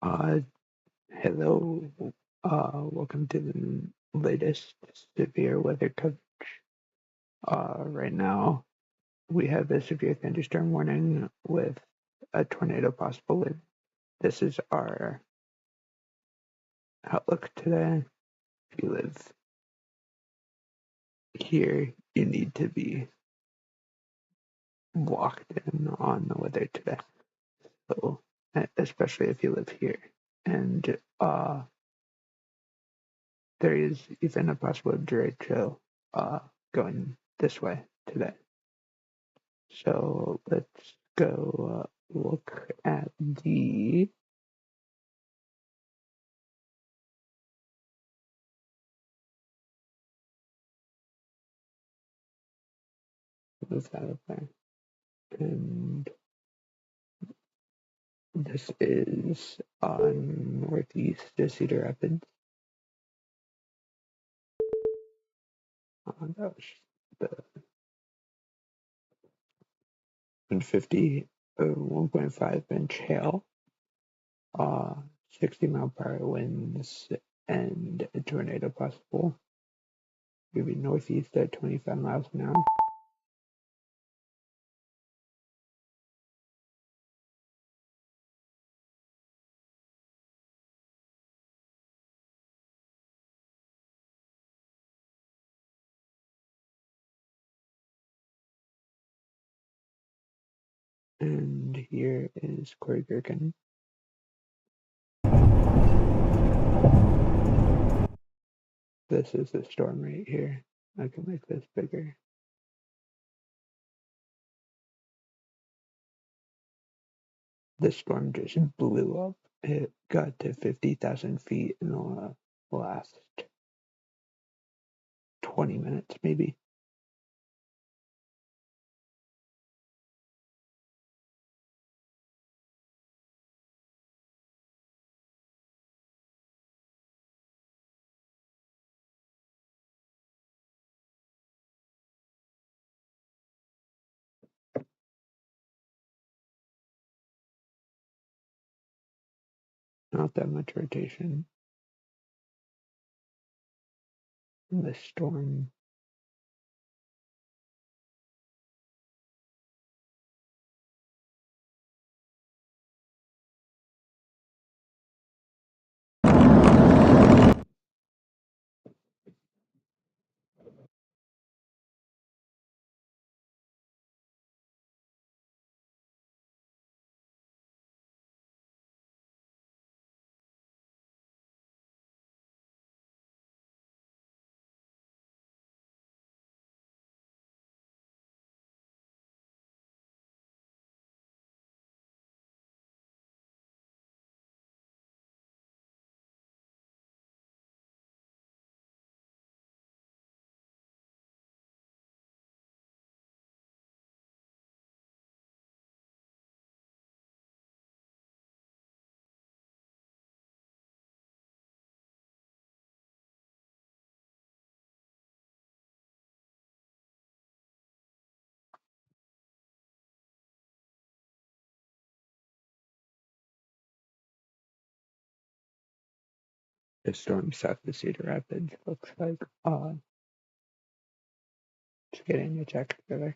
Uh, Hello. Welcome to the latest severe weather coverage. Right now, we have a severe thunderstorm warning with a tornado possible. This is our outlook today. If you live here, you need to be locked in on the weather today. So, especially if you live here. And there is even a possible derecho going this way today. So let's go look at the move that up there. And this is northeast of Cedar Rapids. That was the 150 1.5-inch hail, 60-mile-per-hour winds, and a tornado possible. Maybe northeast at 25 miles an hour. And here is Corey Gerken. This is the storm right here. I can make this bigger. The storm just blew up. It got to 50,000 feet in the last 20 minutes, maybe. Not that much rotation. The storm. The storm south of Cedar Rapids looks like it's getting a check together.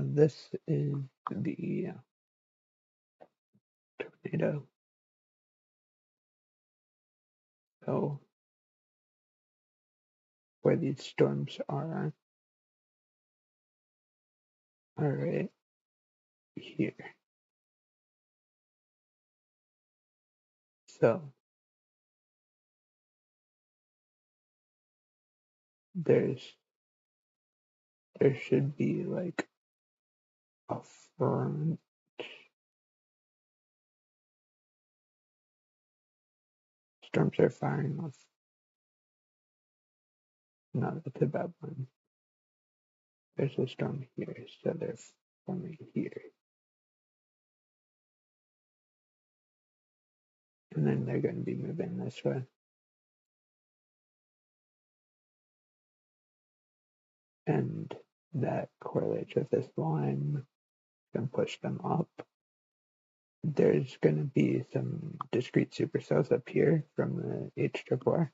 This is the tornado. So where these storms are right here. So there should be like a front. Storms are firing off. No, that's a bad one. There's a storm here, so they're forming here. and then they're going to be moving this way. And that correlates with this line, going to push them up. There's going to be some discrete supercells up here from the H4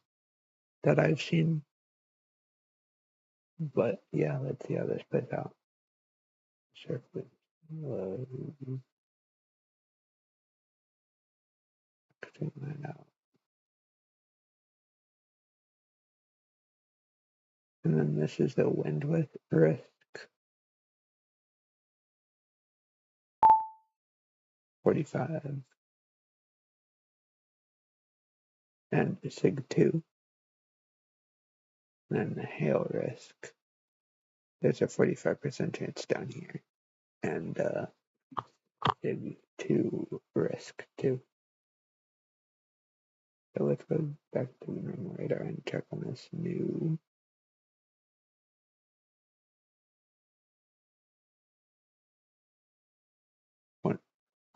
that I've seen. But yeah, let's see how this plays out. Surface low. Cutting that out. And then this is the wind width risk. 45. And sig 2. And then the hail risk. There's a 45% chance down here. And sig 2 risk 2. So let's go back to the normal radar and check on this new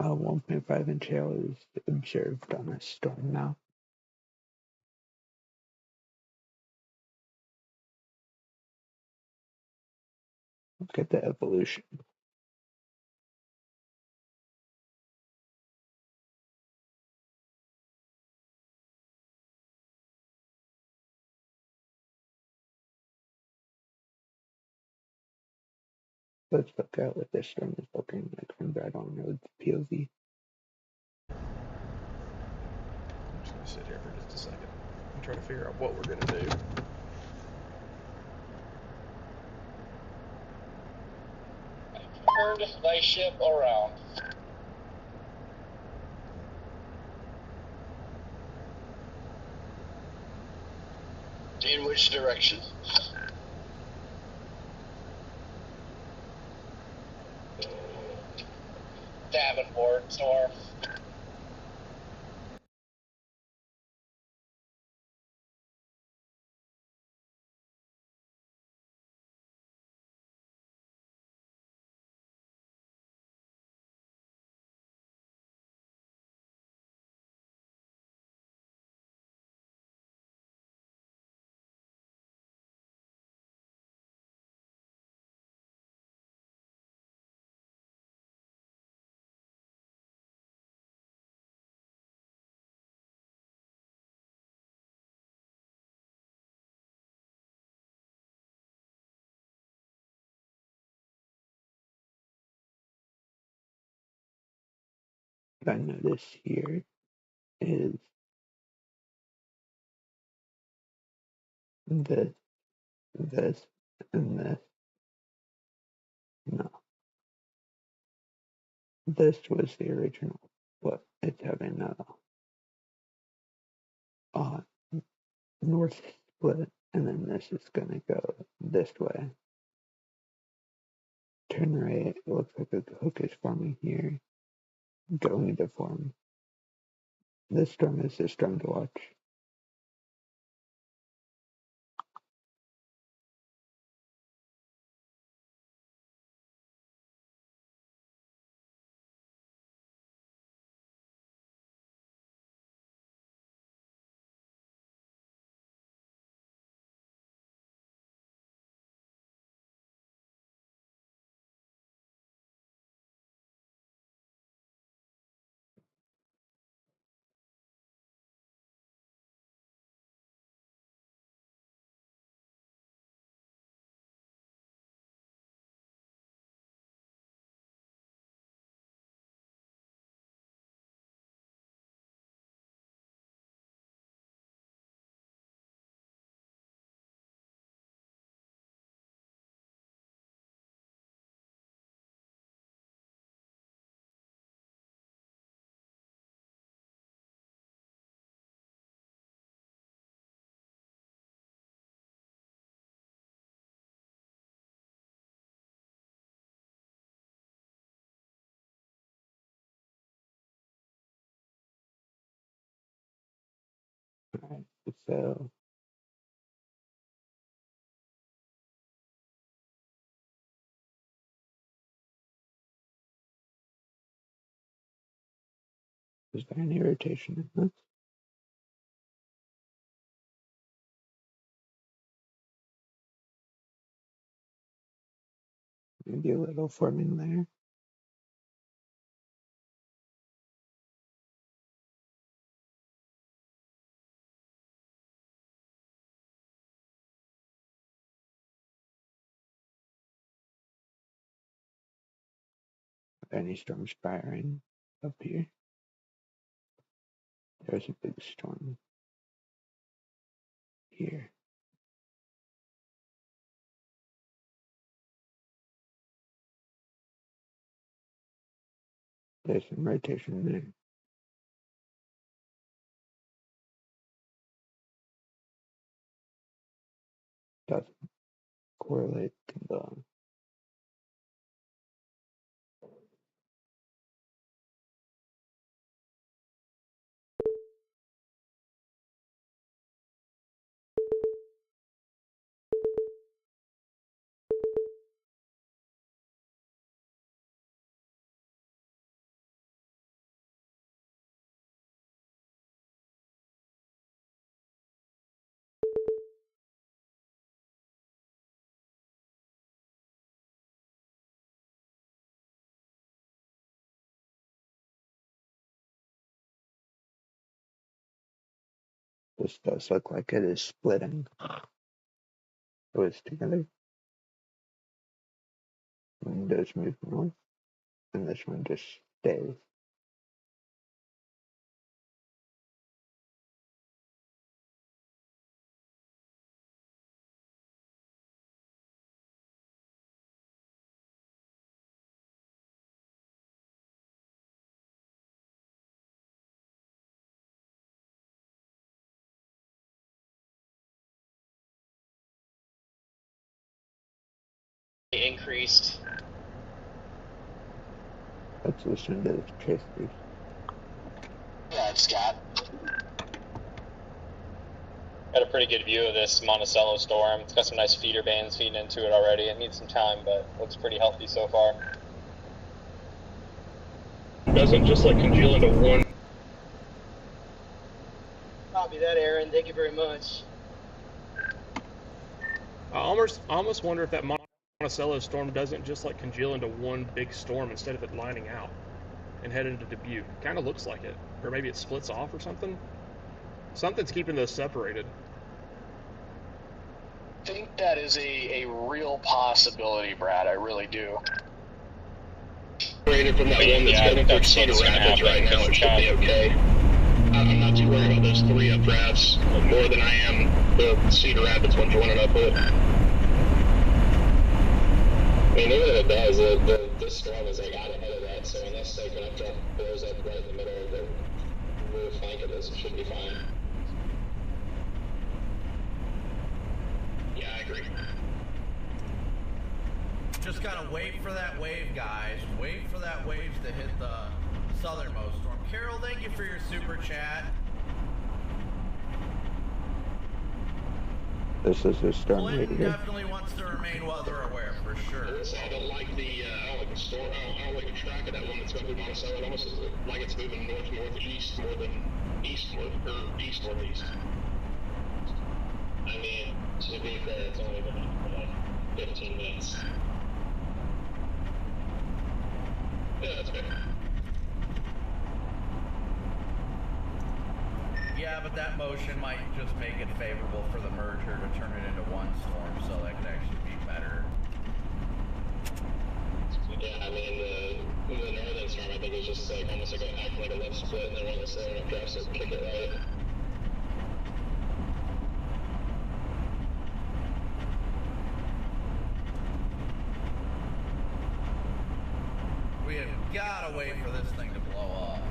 1.5 inch hail is observed on this storm now. Look at the evolution. Let's look at what this storm is looking like from Radeon Road's POV. I'm just going to sit here for just a second and try to figure out what we're going to do. Heard thy ship around. In which direction? Davenport, north. What I notice here is this, this, and this. No, this was the original, but it's having a north split, and then this is gonna go this way. Turn right, it looks like a hook is forming here, going to form. This storm is a storm to watch. Alright, so Is there any rotation in this? Maybe a little forming there. Are there any storms firing up here? There's a big storm here. There's some rotation there. Doesn't correlate to the this does look like it is splitting. Those together. One does move north, and this one just stays. Increased. Let's listen to this chasers. Yeah, Scott. Got a pretty good view of this Monticello storm. It's got some nice feeder bands feeding into it already. It needs some time, but looks pretty healthy so far. Doesn't just like congeal into one. Copy that, Aaron. Thank you very much. I almost wonder if that Monticello storm doesn't just like congeal into one big storm instead of it lining out and head into Dubuque. Kind of looks like it, or maybe it splits off or something. Something's keeping those separated. I think that is a real possibility, Brad. I really do. From that one that's heading for Cedar Rapids right now, it should be okay. I'm not too worried about those three updrafts more than I am the Cedar Rapids one joining up with it. I mean, even if it does, this storm is like out ahead of that, so unless like an updraft blows up right in the middle of the rear flank of this, it should be fine. Yeah, I agree. Just gotta wait for that wave, guys. Wait for that wave to hit the southernmost storm. Carol, thank you for your super chat. This is a storm right Clinton here. definitely wants to remain weather aware, for sure. I don't like the storm. I don't like the track of that one that's going through Monticello. It almost looks like it's moving northeast more than east-north, or east-northeast. I mean, to be fair, it's only been for like 15 minutes. Yeah, that's fair. Yeah, but that motion might just make it favorable for the merger to turn it into one storm, so that could actually be better. Yeah, I mean, the northern storm, I think, is just like almost like acting like a left split, and then when the southern updrafts it, kick it right. We have gotta wait for this thing to blow up.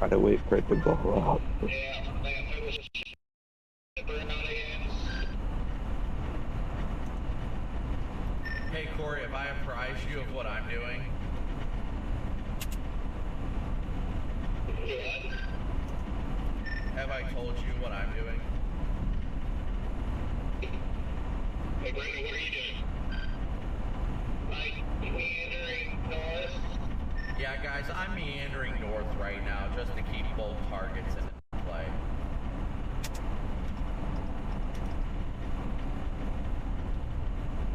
Gotta wait for it to blow up. Yeah, I was Hey Corey, have I apprised you of what I'm doing? yeah. Have I told you what I'm doing? Hey, Brandon, what are you doing? Like, meandering north? Yeah, guys, guys, I'm meandering north right now just to keep both targets in play.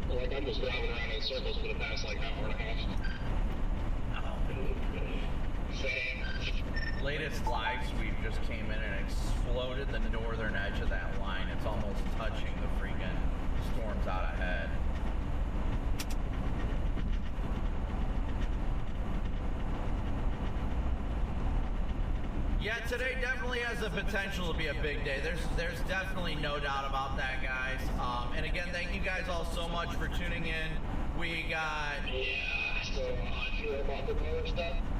Like, I'm just driving around in circles for the past, like, hour and a half. Same. Latest live sweep just came in and exploded the northern edge of that line. It's almost touching the freaking storms out ahead. Yeah, today definitely has the potential to be a big day. There's definitely no doubt about that, guys. And again, thank you guys all so much for tuning in. We got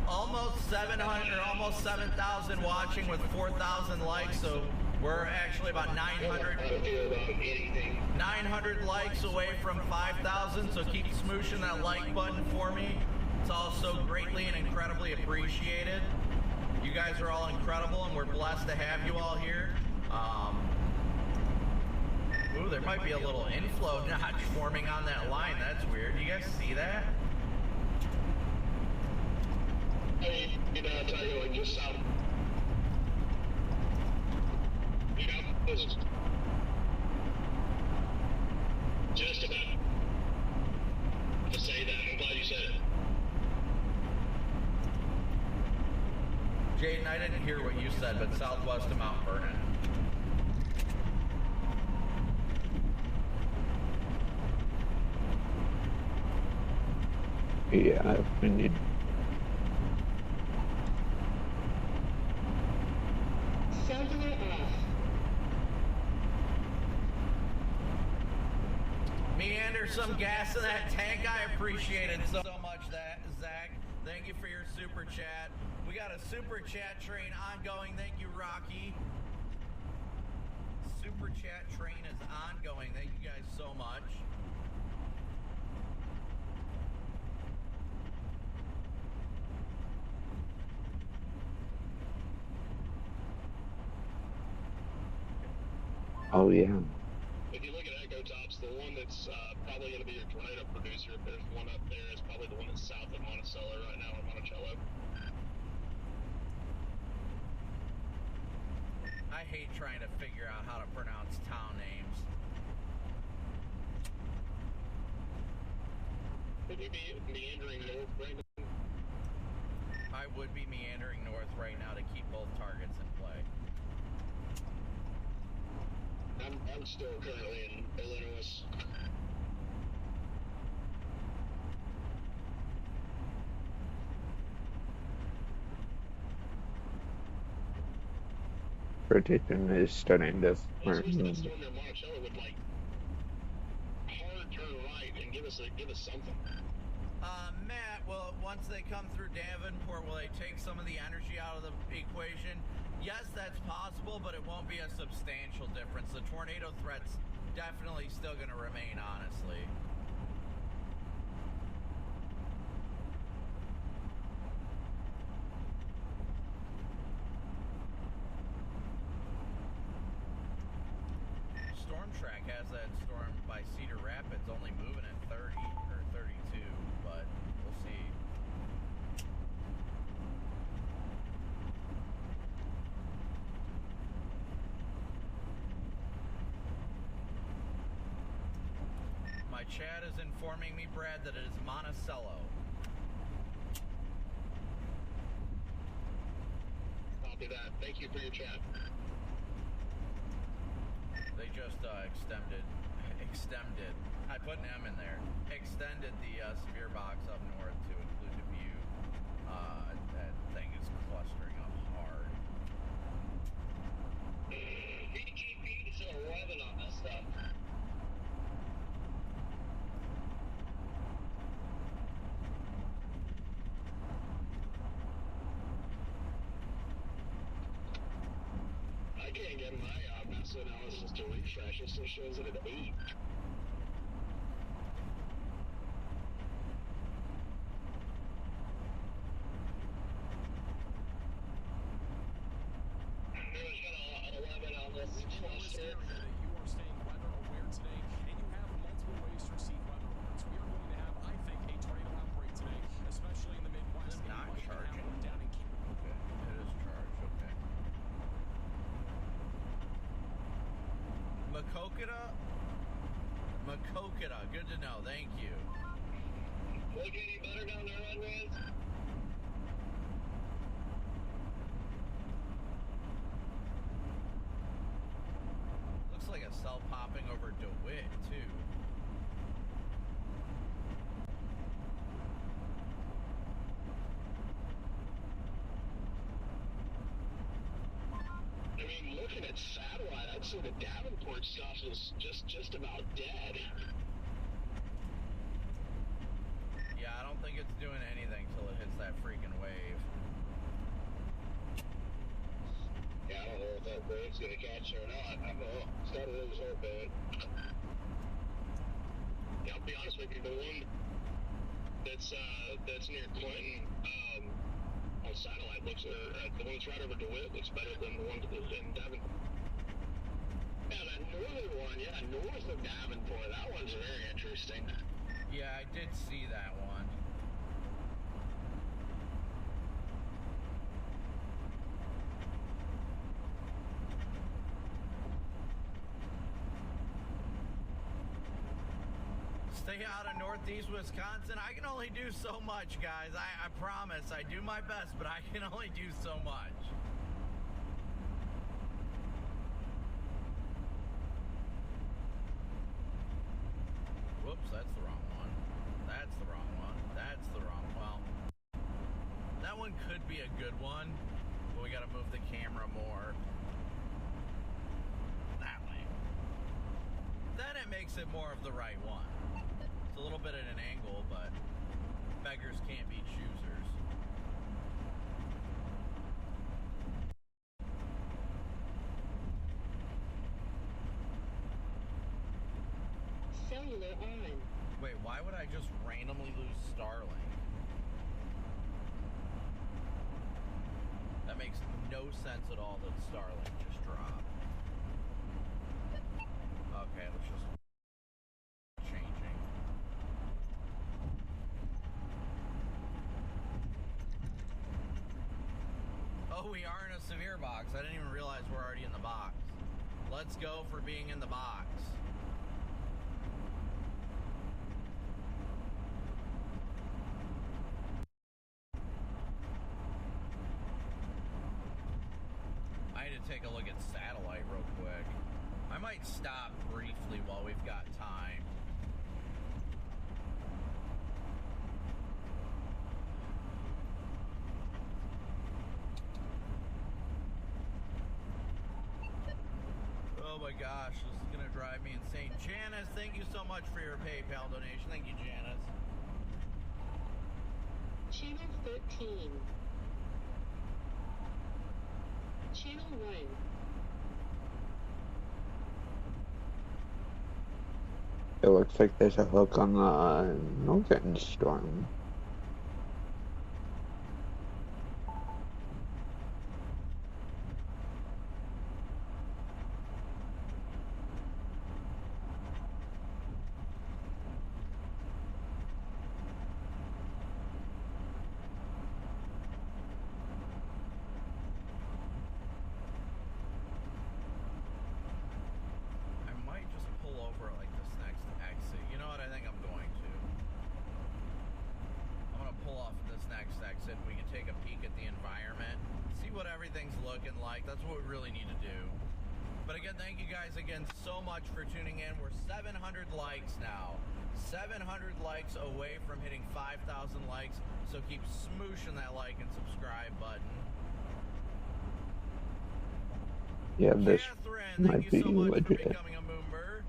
almost 700 or almost 7,000 watching with 4,000 likes. So we're actually about 900 likes away from 5,000. So keep smooshing that like button for me. It's all so greatly and incredibly appreciated. You guys are all incredible, and we're blessed to have you all here. Ooh, there might be a little inflow notch forming on that line. That's weird. Do you guys see that? Hey, I'll tell you, like, just south. Just about to say that. I'm glad you said it. Jaden, I didn't hear what you said, but southwest of Mount Vernon. Yeah, we need. Cellular off. Meander some gas in that tank. I appreciate it so much, Zach. Thank you for your super chat. We got a super chat train ongoing. Thank you, Rocky. Super chat train is ongoing. Thank you guys so much. Oh yeah. If you look at Echo Tops, the one that's probably going to be your tornado producer, if there's one up there, is probably the one that's south of Monticello right now, or Monticello. I hate trying to figure out how to pronounce town names. Would you be meandering north, Brandon? I would be meandering north right now to keep both targets in play. I'm still currently in Illinois. Rotation is starting to Let's form. use that storm near Monticello would, like, hard turn right and give us something. Matt, well, once they come through Davenport, will they take some of the energy out of the equation? Yes, that's possible, but it won't be a substantial difference. The tornado threat's definitely still going to remain, honestly. Storm Track has that storm by Cedar Rapids only moving at 30 or 32, but we'll see. My chat is informing me, Brad, that it is Monticello. Copy that. Thank you for your chat. They just extended. I put an M in there. Extended the severe box up north to include the view. That thing is clustering up hard. BGP is 11 on this stuff. I can't get my mass analysis to refresh. It still shows it at 8. There's been an 11 on this cluster. You are staying weather aware today, and you have multiple ways to receive weather alerts. We are going to have, I think, a tornado outbreak today, especially in the Midwest. Not charging. Makokita? Makokita. Good to know. Thank you. Look any better down there, Red? Looks like a cell popping over DeWitt, too. I mean, looking at satellite, I'd say the Davenport stuff is just about dead. Yeah, I don't think it's doing anything till it hits that freaking wave. Yeah, I don't know if that wave's gonna catch or not. I don't know. Started to lose hope, man. Yeah, I'll be honest with you, the one that's near Clinton, on satellite looks, the one that's right over DeWitt looks better than the one that's in Davenport. Yeah, that northern one, north of Davenport, that one's very interesting. Yeah, I did see that one. Stay out of northeast Wisconsin. I can only do so much, guys. I promise. I do my best, but I can only do so much. Whoops, that's the wrong one. That's the wrong one. That's the wrong one. Well, that one could be a good one, but we gotta move the camera more that way. Then it makes it more of the right one. It's a little bit at an angle, but beggars can't be choosers. Cellular on. Wait, why would I just randomly lose Starlink? That makes no sense at all that Starlink just dropped. Okay, let's just changing. Oh, we are in a severe box. I didn't even realize we're already in the box. Let's go for being in the box. I had to take a look at satellite real quick. I might stop briefly while we've got time. Oh my gosh, this is gonna drive me insane. Janice, thank you so much for your PayPal donation. Thank you, Janice. Channel 13. Channel 1. It looks like there's a hook on the northern storm. I might just pull over at like this next exit. You know what? I think I'm going to. I'm gonna pull off at this next exit. We can take a peek at the environment, see what everything's looking like. That's what we really need to do. But again, thank you guys again so much for tuning in. We're 700 likes now. 700 likes away from hitting 5,000 likes. So keep smooshing that like and subscribe button. Yeah, this Catherine, might thank be you so much for legit. becoming a member.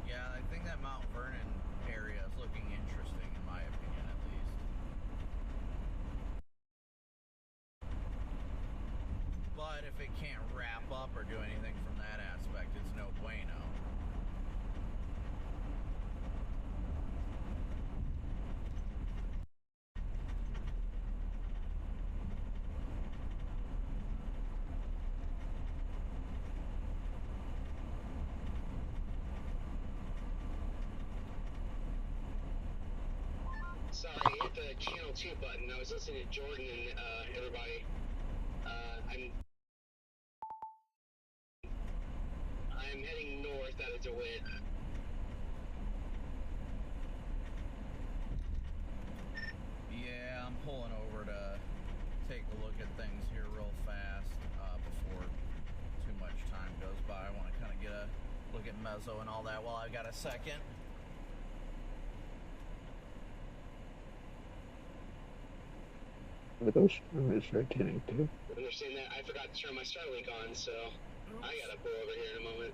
Yeah, I think that Mount Vernon area is looking interesting, in my opinion, at least. But if it can't wrap up or do anything from that aspect, it's no bueno. Sorry, I hit the channel 2 button. I was listening to Jordan and everybody. I'm heading north out of DeWitt. Yeah, I'm pulling over to take a look at things here real fast before too much time goes by. I want to kind of get a look at Mezzo and all that while I've got a second. Those storms rotating too. Understand that. I forgot to turn my Starlink on, so I gotta pull over here in a moment.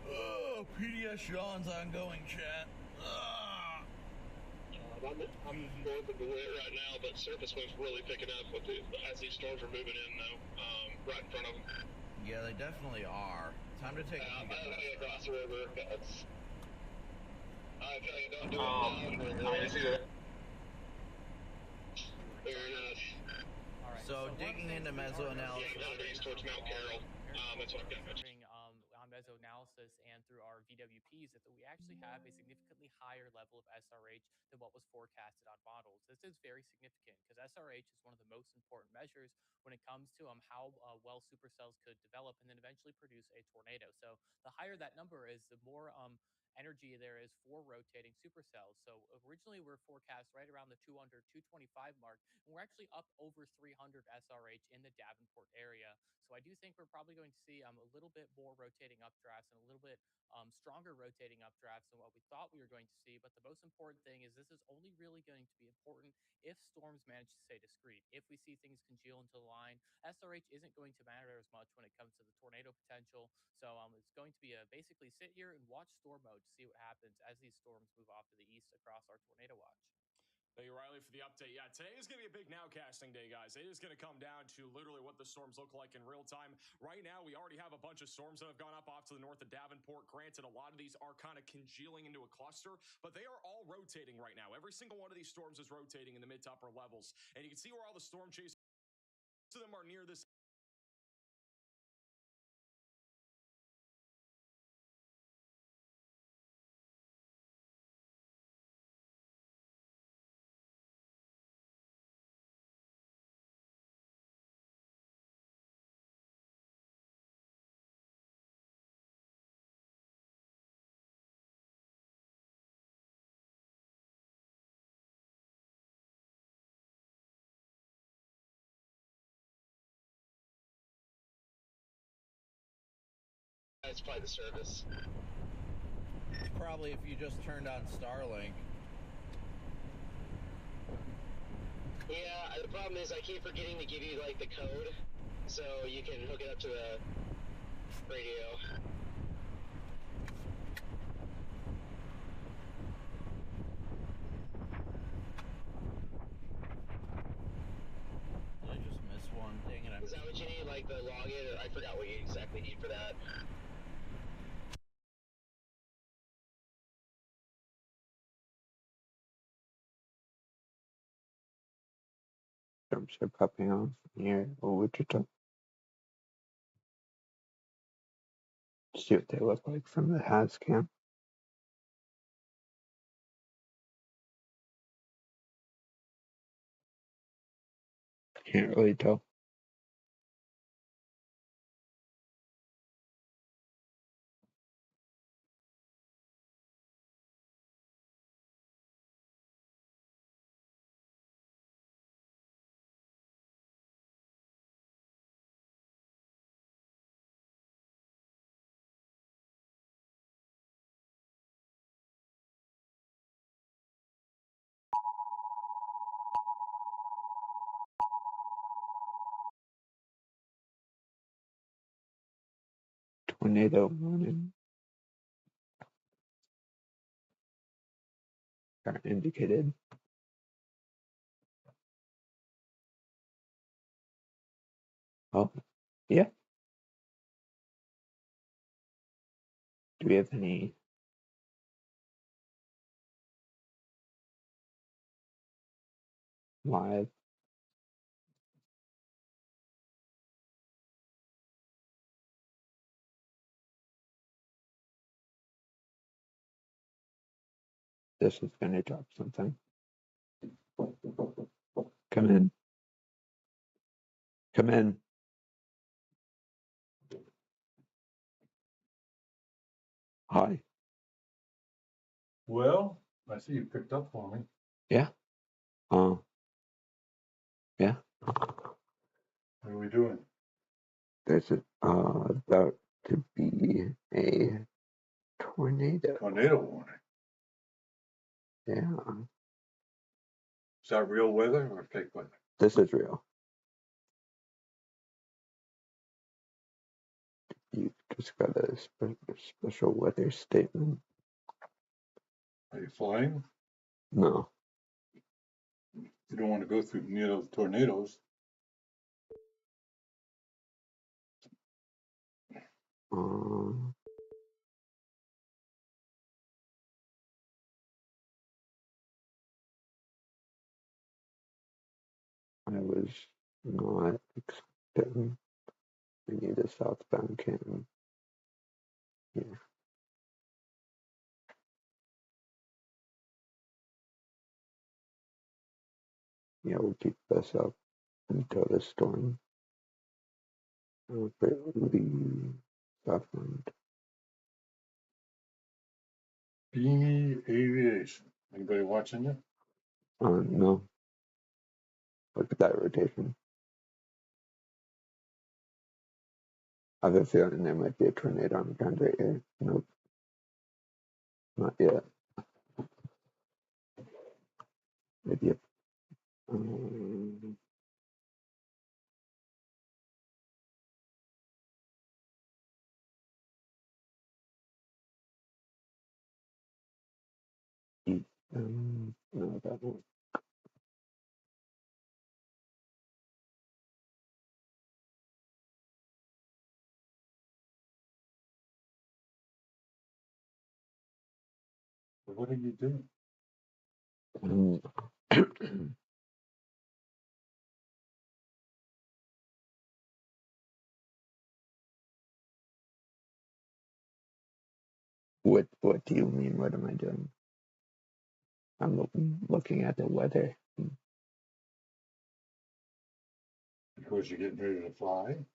Oh, PDS Sean's ongoing, chat. I'm north of DeWitt right now, but surface wind's really picking up as these storms are moving in, though, right in front of them. Yeah, they definitely are. Time to take a peek at that. Across the river. I tell you, don't do it. I see it. Fair enough. Alright, So digging into Mezzo analysis. Yeah, nowadays towards Mount Carroll. That's what I've got mentioned. On Mezzo analysis and through our VWPs that we actually have a significantly higher level of SRH than what was forecasted on models. This is very significant because SRH is one of the most important measures when it comes to how well supercells could develop and then eventually produce a tornado. So the higher that number is, the more energy there is for rotating supercells. So originally we're forecast right around the 200, 225 mark, and we're actually up over 300 SRH in the Davenport area. So I do think we're probably going to see a little bit more rotating updrafts and a little bit stronger rotating updrafts than what we thought we were going to see. But the most important thing is this is only really going to be important if storms manage to stay discrete. If we see things congeal into the line, SRH isn't going to matter as much when it comes to the tornado potential. So it's going to be basically sit here and watch storm mode to see what happens as these storms move off to the east across our tornado watch. Thank you, Riley, for the update. Yeah, today is going to be a big nowcasting day, guys. It is going to come down to literally what the storms look like in real time. Right now, we already have a bunch of storms that have gone up off to the north of Davenport. Granted, a lot of these are kind of congealing into a cluster, but they are all rotating right now. Every single one of these storms is rotating in the mid to upper levels. And you can see where all the storm chasers, most of them are near this It's probably the service. Probably if you just turned on Starlink. Yeah, the problem is I keep forgetting to give you like the code so you can hook it up to the radio. Did I just miss one? Dang it. Is that what you need, like the login? Or I forgot what you exactly need for that. Storms are popping off near Wichita. See what they look like from the HAZ cam. Can't really tell. Tornado warning are indicated. Oh, yeah. Do we have any live? This is going to drop something. Come in. Come in. Hi. Well, I see you picked up for me. Yeah. Yeah. What are we doing? There's about to be a tornado. Tornado warning. Yeah. Is that real weather or fake weather? This is real. You just got a special weather statement. Are you flying? No. You don't want to go through near those tornadoes. I was not expecting. We need a southbound cam. Yeah. Yeah, we'll keep this up until the storm. Leave southbound. Beanie Aviation. Anybody watching you? No. Look at that rotation. I have a feeling there might be a tornado on the ground right here. Nope. Not yet. Maybe a no, that won't. What are you doing? What do you mean? What am I doing? I'm looking at the weather. Because you're getting ready to fly?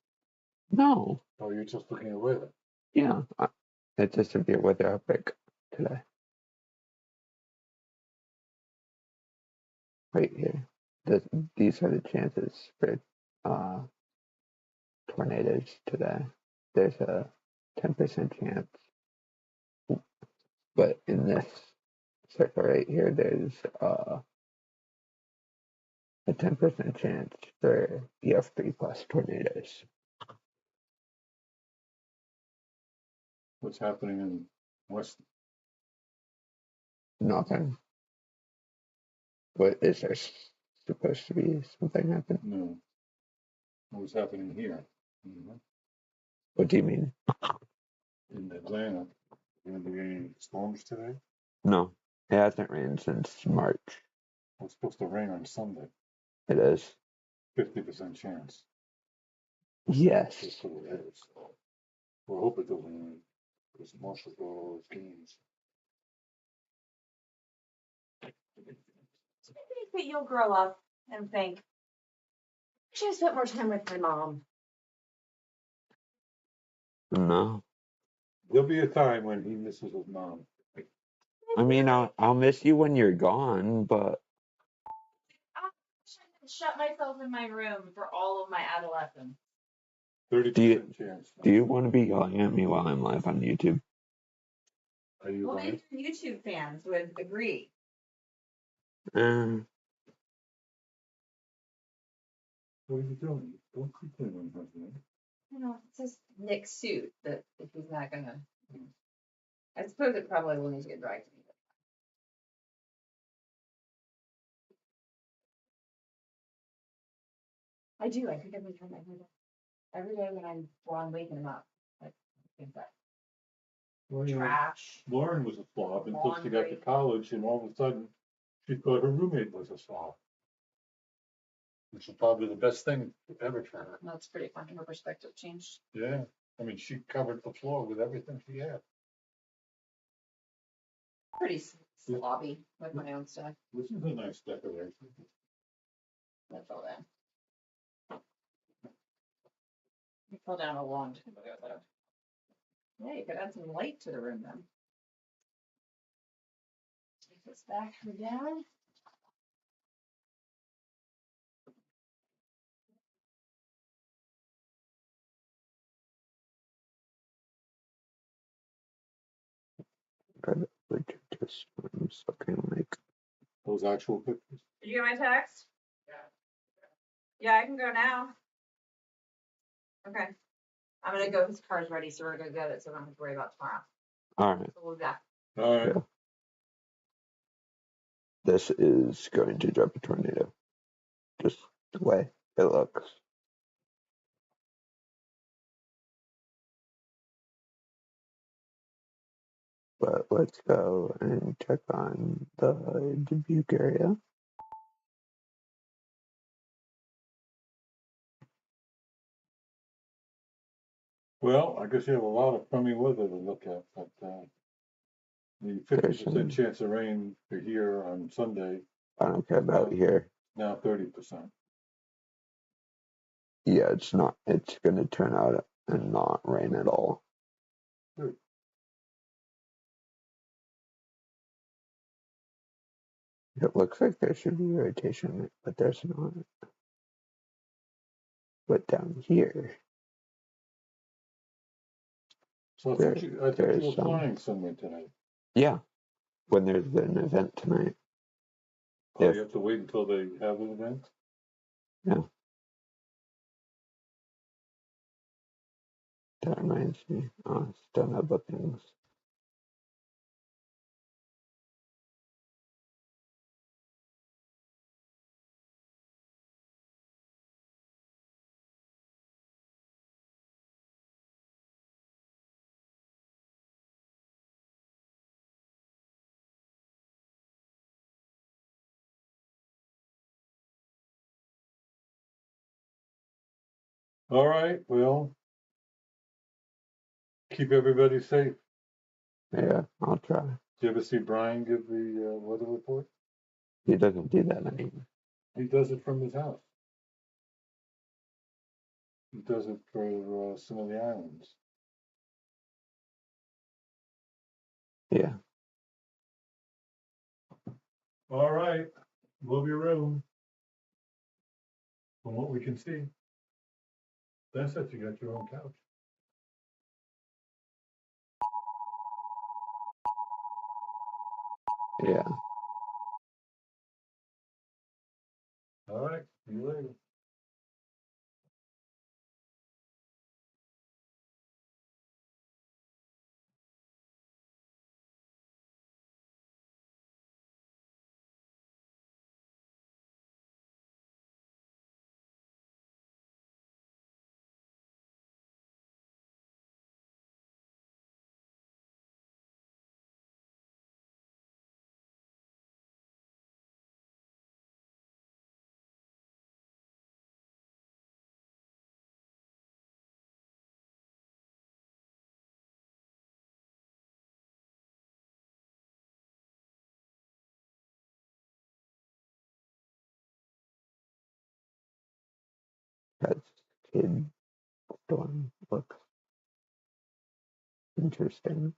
No. Oh, you're just looking at weather. Yeah. It's a severe weather outbreak today. Right here. These are the chances for tornadoes today. There's a 10% chance. But in this circle right here, there's a 10% chance for EF3 plus tornadoes. What's happening in West? Nothing. What is there supposed to be something happen? No. What's happening here? What do you mean? In Atlanta. Going to be any storms today? No, it hasn't rained since March. It's supposed to rain on Sunday. It is. 50% chance. Yes. That's what it is. We'll hope it doesn't rain. Because Marshall's got all those games. I think that you'll grow up and think, I should have spent more time with my mom. No. There'll be a time when he misses his mom. I mean, I'll miss you when you're gone, but I shut myself in my room for all of my adolescence. 30% chance. Do you want to be yelling at me while I'm live on YouTube? Are you maybe YouTube fans would agree. What are you doing? Don't keep cleaning husband. You know, it's just Nick's suit that if he's not gonna. I suppose it probably will need to get dry cleaned. I do. I think every time I hear that. Every day when I'm waking him up, I think that. Well, Trash. Lauren was a slob until she got to college, and all of a sudden, she thought her roommate was a slob. Which is probably the best thing ever for her. That's pretty fun. Her perspective changed. Yeah. I mean, she covered the floor with everything she had. Pretty slobby with my own stuff. This is a nice decoration. That fell down. It fell down a long time ago, though. Yeah, you could add some light to the room then. Take this back for down. Just it's looking like Those actual pictures. Did you get my text? Yeah, I can go now. Okay. I'm gonna go. His car's ready, so we're gonna go get it, so I don't have to worry about tomorrow. all right. So we'll be back. All right. Yeah. This is going to drop a tornado. Just the way it looks. But let's go and check on the Dubuque area. Well, I guess you have a lot of crummy weather to look at, but the 50% chance of rain for here on Sunday. I don't care about here. Now 30%. Yeah, it's not. It's going to turn out and not rain at all. Good. It looks like there should be rotation, but there's not. But down here, So I think you were flying somewhere tonight. Yeah, when there's an event tonight. Oh, you have to wait until they have an event? Yeah. That reminds me. Still no bookings. All right, well, keep everybody safe. Yeah, I'll try. Did you ever see Brian give the weather report? He doesn't do that anymore. He does it from his house. He does it for some of the islands. Yeah. All right, move your room. From what we can see. That's it, you got your own couch. Yeah. All right, see you later. That's kid storm looks interesting.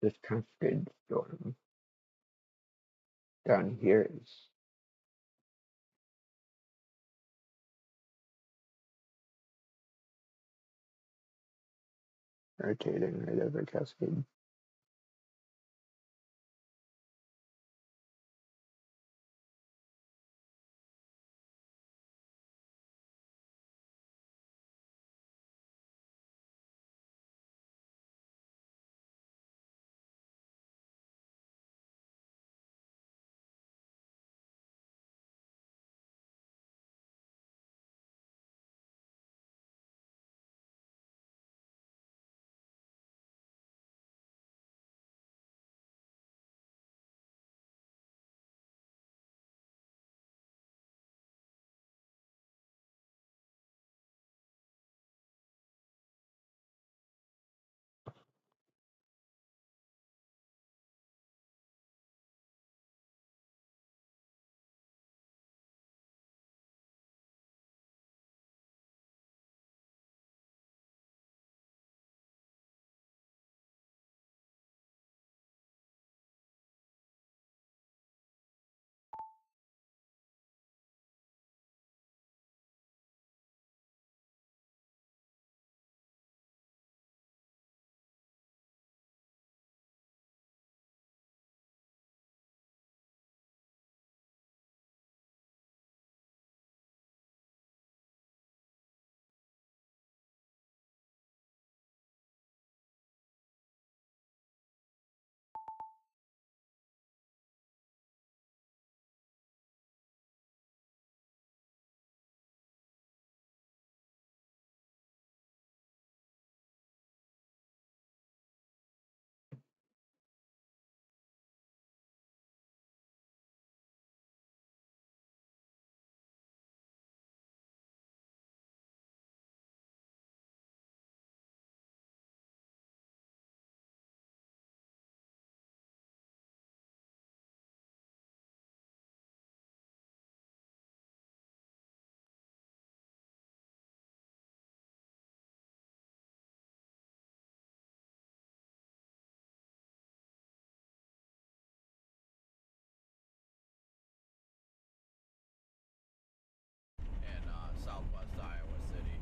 this cascade storm down here is rotating right over Cascade. in southwest Iowa City.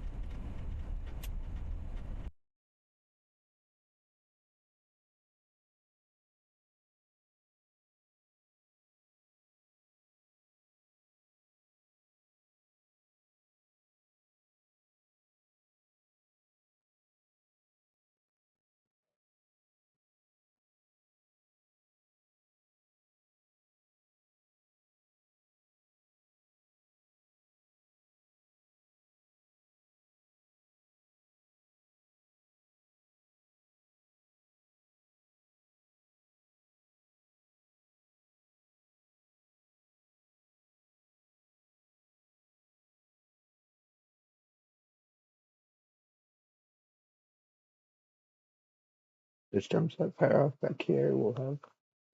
The storms that fire off back here will have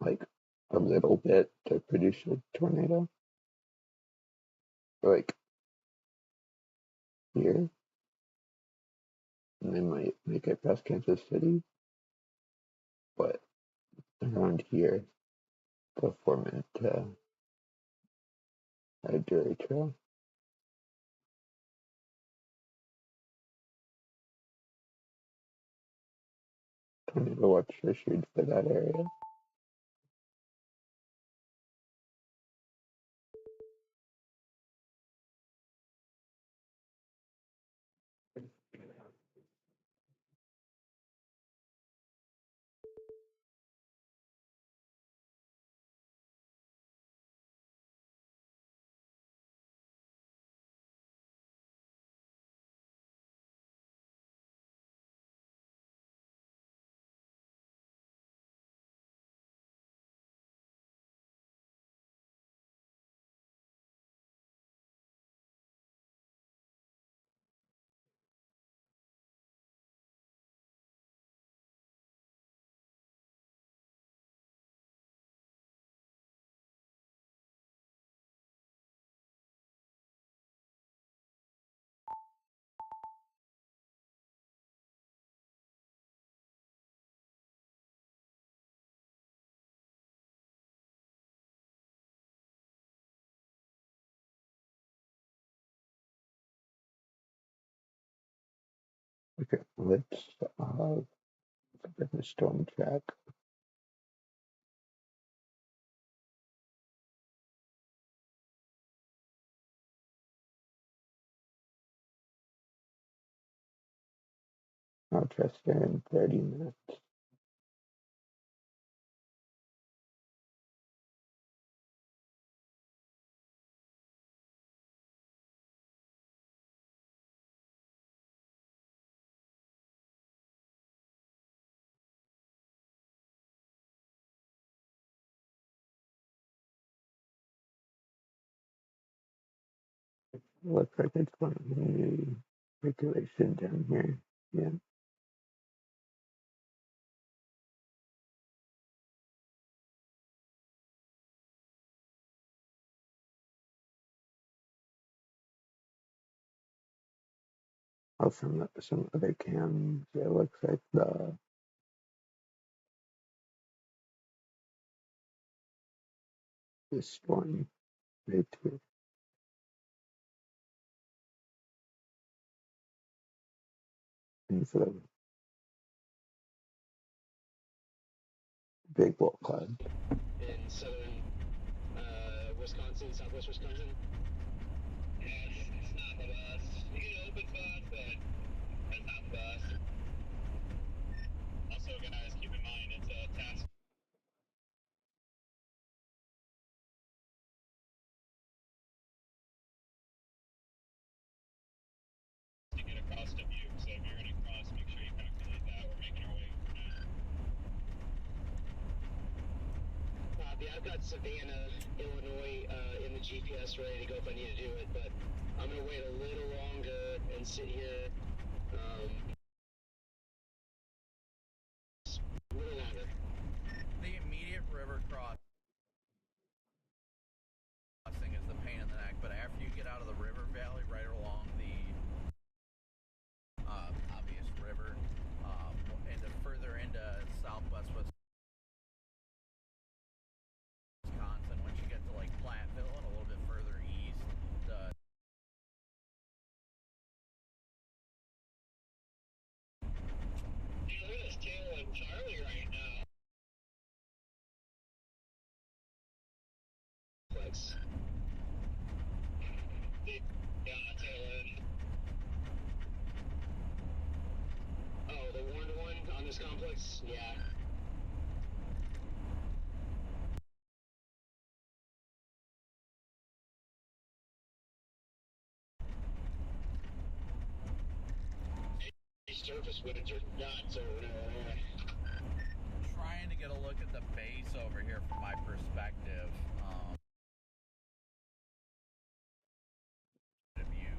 like a little bit to produce a tornado. Like here. And they might make it past Kansas City. But around here, they'll form into a jury trail. Tornado watch issued for that area. Okay, let's get the storm track. Rochester in 30 minutes. Looks like it's going to be regulation down here. Yeah. Oh, some other cams. It looks like the storm right through. And for the big wall cloud. In southern Wisconsin, southwest Wisconsin. Yeah, it's not the best. You get open spots, but it's not the best. Also, guys, keep in mind it's a task. To get across to view, so if you're going to cross, make sure you calculate that. We're making our way over now. I've got Savannah, Illinois in the GPS ready to go if I need to do it, but I'm going to wait a little longer and sit here. A little longer. The immediate river crossing is the pain in the neck, but after you get out of the river valley, right along the obvious river, and further into southwest Wisconsin, once you get to like Platteville and a little bit further east, Dude, look at this tail of Charlie right now. Flex. Yeah, tail end. Oh, the warned one on this complex? Yeah. These surface winds are nuts over there. trying to get a look at the base over here from my perspective. View.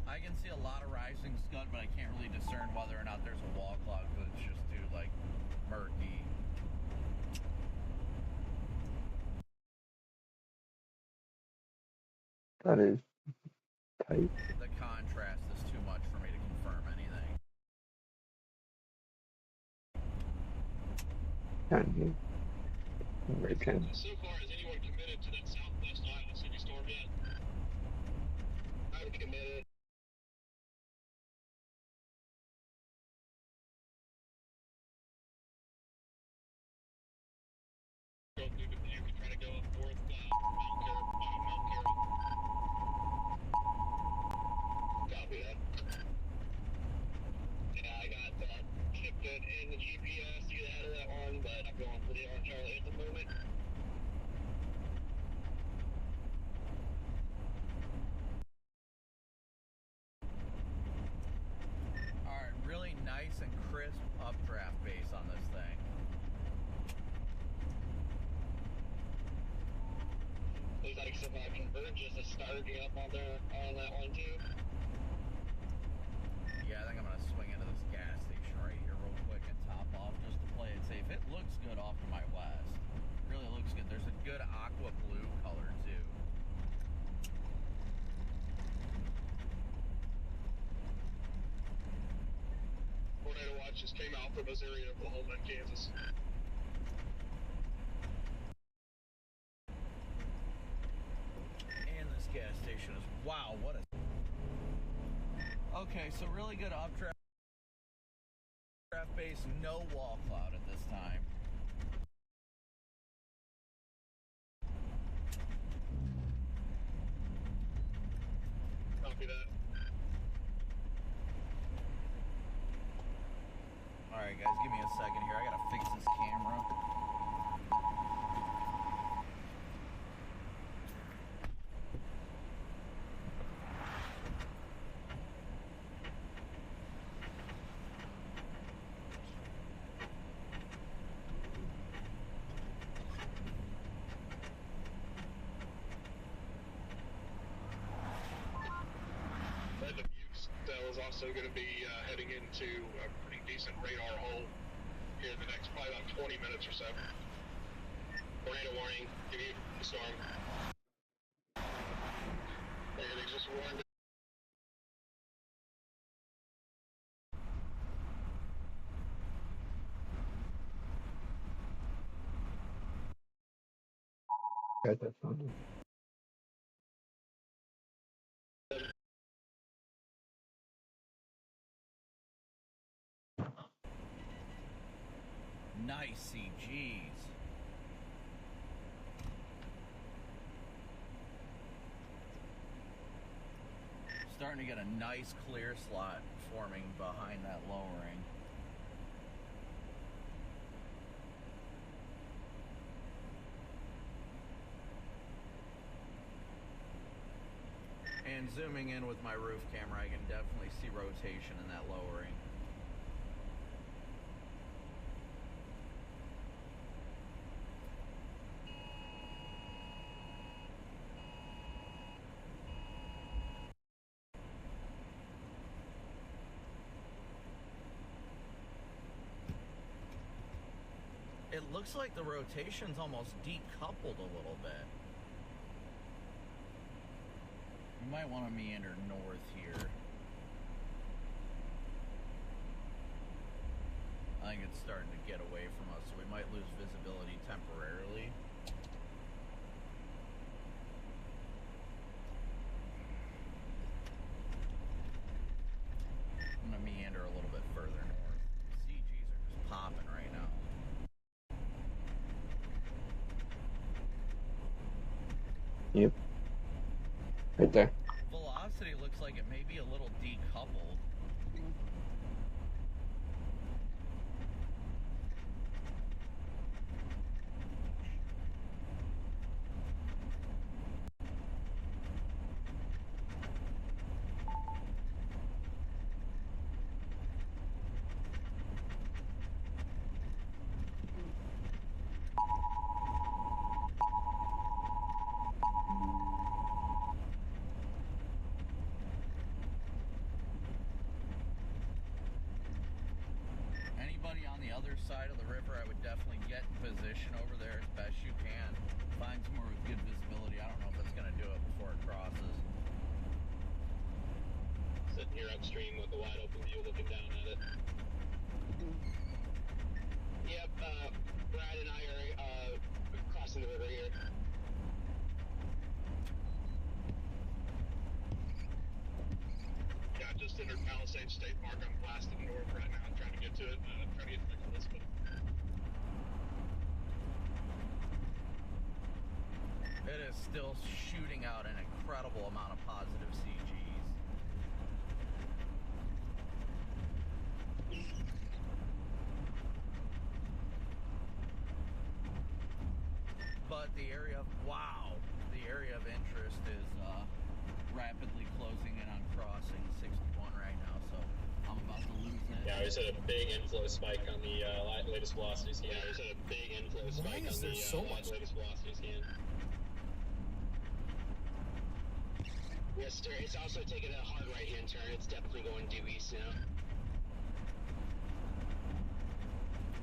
I can see a lot of rising scud, but I can't really discern whether or not there's a wall cloud because it's just too like murky. That is tight. The contrast is too much for me to confirm anything. Down here. Right down. So far, has anyone committed to that southwest Iowa City storm yet? I've committed. Go through the view and try to go up north Mount Carroll. Copy that. Yeah, I got shifted in the GPS to get out of that one, but I'm going for the orange Charlie at the moment. Alright, really nice and crisp updraft base on this thing. There's like some convergence that started up on there on that one too. Yeah, I think I'm gonna swing into this gas station right here real quick and top off just to play it safe. It looks good off to my west. Really looks good. There's a good aqua blue color too. Tornado watch just came out from Missouri, Oklahoma, and Kansas. Wow, what a... Okay, so really good updraft base, no wall cloud at this time. Copy that. Alright guys, give me a second here. I gotta fix this camera. Also going to be heading into a pretty decent radar hole here in the next probably about 20 minutes or so. Tornado warning, give you the storm. Everything's just warned. Got that sounded. Nice CGs. Starting to get a nice clear slot forming behind that lowering. And zooming in with my roof camera, I can definitely see rotation in that lowering. It looks like the rotation's almost decoupled a little bit. You might want to meander north here. I think it's starting to get away from us, so we might lose visibility temporarily. I'm going to meander a little bit further north. CGs are just popping right now. Yep. Right there. Velocity looks like it may be a little decoupled. Side of the river, I would definitely get in position over there as best you can. Find somewhere with good visibility. I don't know if it's going to do it before it crosses. Sitting here upstream with a wide open view looking down at it. Yep, Brad and I are crossing the river here. Yeah, just entered Palisades State Park. I'm blasting north right now. I'm trying to get to it. Trying to get to Elizabeth. It is still shooting out an incredible amount of positive CGs. But the area of, wow, the area of interest is rapidly closing in on crossing 61 right now, so I'm about to lose it. Yeah, we just had a big inflow spike on the latest velocity scan. Yeah, we just had a big inflow spike on the latest velocity scan. Yes, sir. It's also taking a hard right-hand turn. It's definitely going due east now.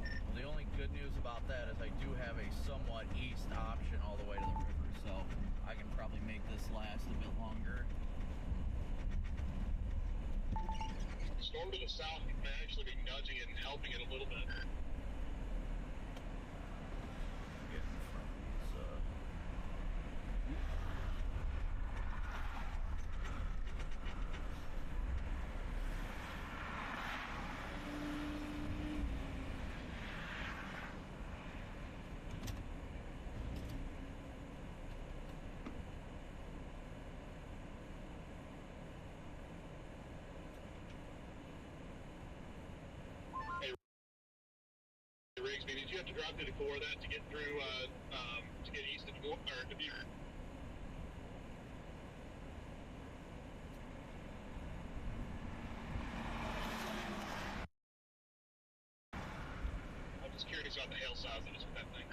Well, the only good news about that is I do have a somewhat east option all the way to the river, so I can probably make this last a bit longer. Storm to the south may actually be nudging it and helping it a little bit. Getting from these, Rigsby, did you have to drop through the core of that to get through, to get east of Dubuque, or Dubuque? I'm just curious about the hail size that is with that thing.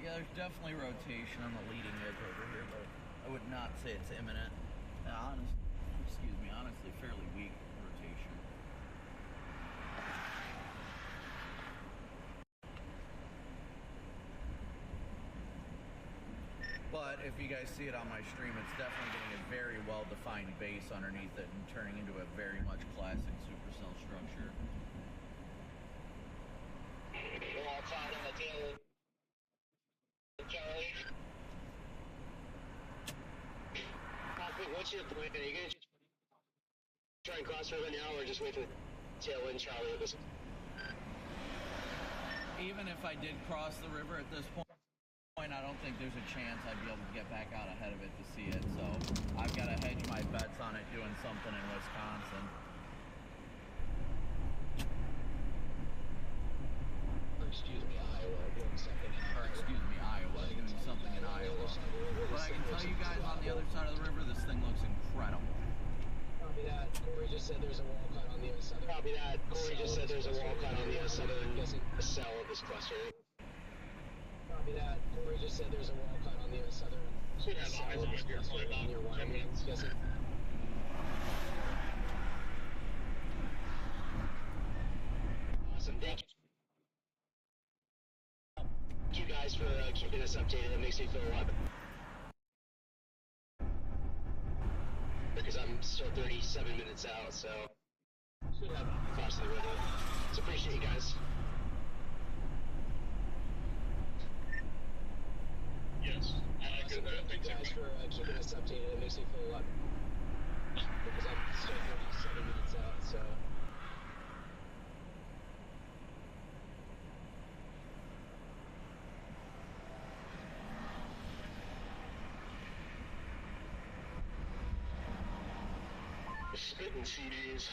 Yeah, there's definitely rotation on the leading edge over here, but I would not say it's imminent. Honestly, fairly weak rotation. But if you guys see it on my stream, it's definitely getting a very well-defined base underneath it and turning into a very much classic supercell structure. We're all caught on the tail. Charlie. What's your plan? Are you going to try and cross river now, or just wait for the tail end, Charlie? Even if I did cross the river at this point, I don't think there's a chance I'd be able to get back out ahead of it to see it. So I've got to hedge my bets on it doing something in Wisconsin. Or excuse me, Iowa, doing something in Iowa. Or excuse me, Iowa, doing something in Iowa. But I can tell you guys on the other side of the river, this thing looks incredible. Copy that. Corey just said there's a wall cut on the southern. Copy that. Corey just said there's a wall cut on the southern cell of this cluster. Copy that. Corey just said there's a wall cut on the southern cell of this cluster near Wyoming. Yes, sir. Awesome. Thank you guys for keeping us updated. That makes me feel a lot better. Because I'm still 37 minutes out, so should have crossed the river. So appreciate you guys. Yes, I agree with that. Thank you guys for keeping us updated. It makes me feel a lot better. Because I'm still 37 minutes out, so. Spitting CDs.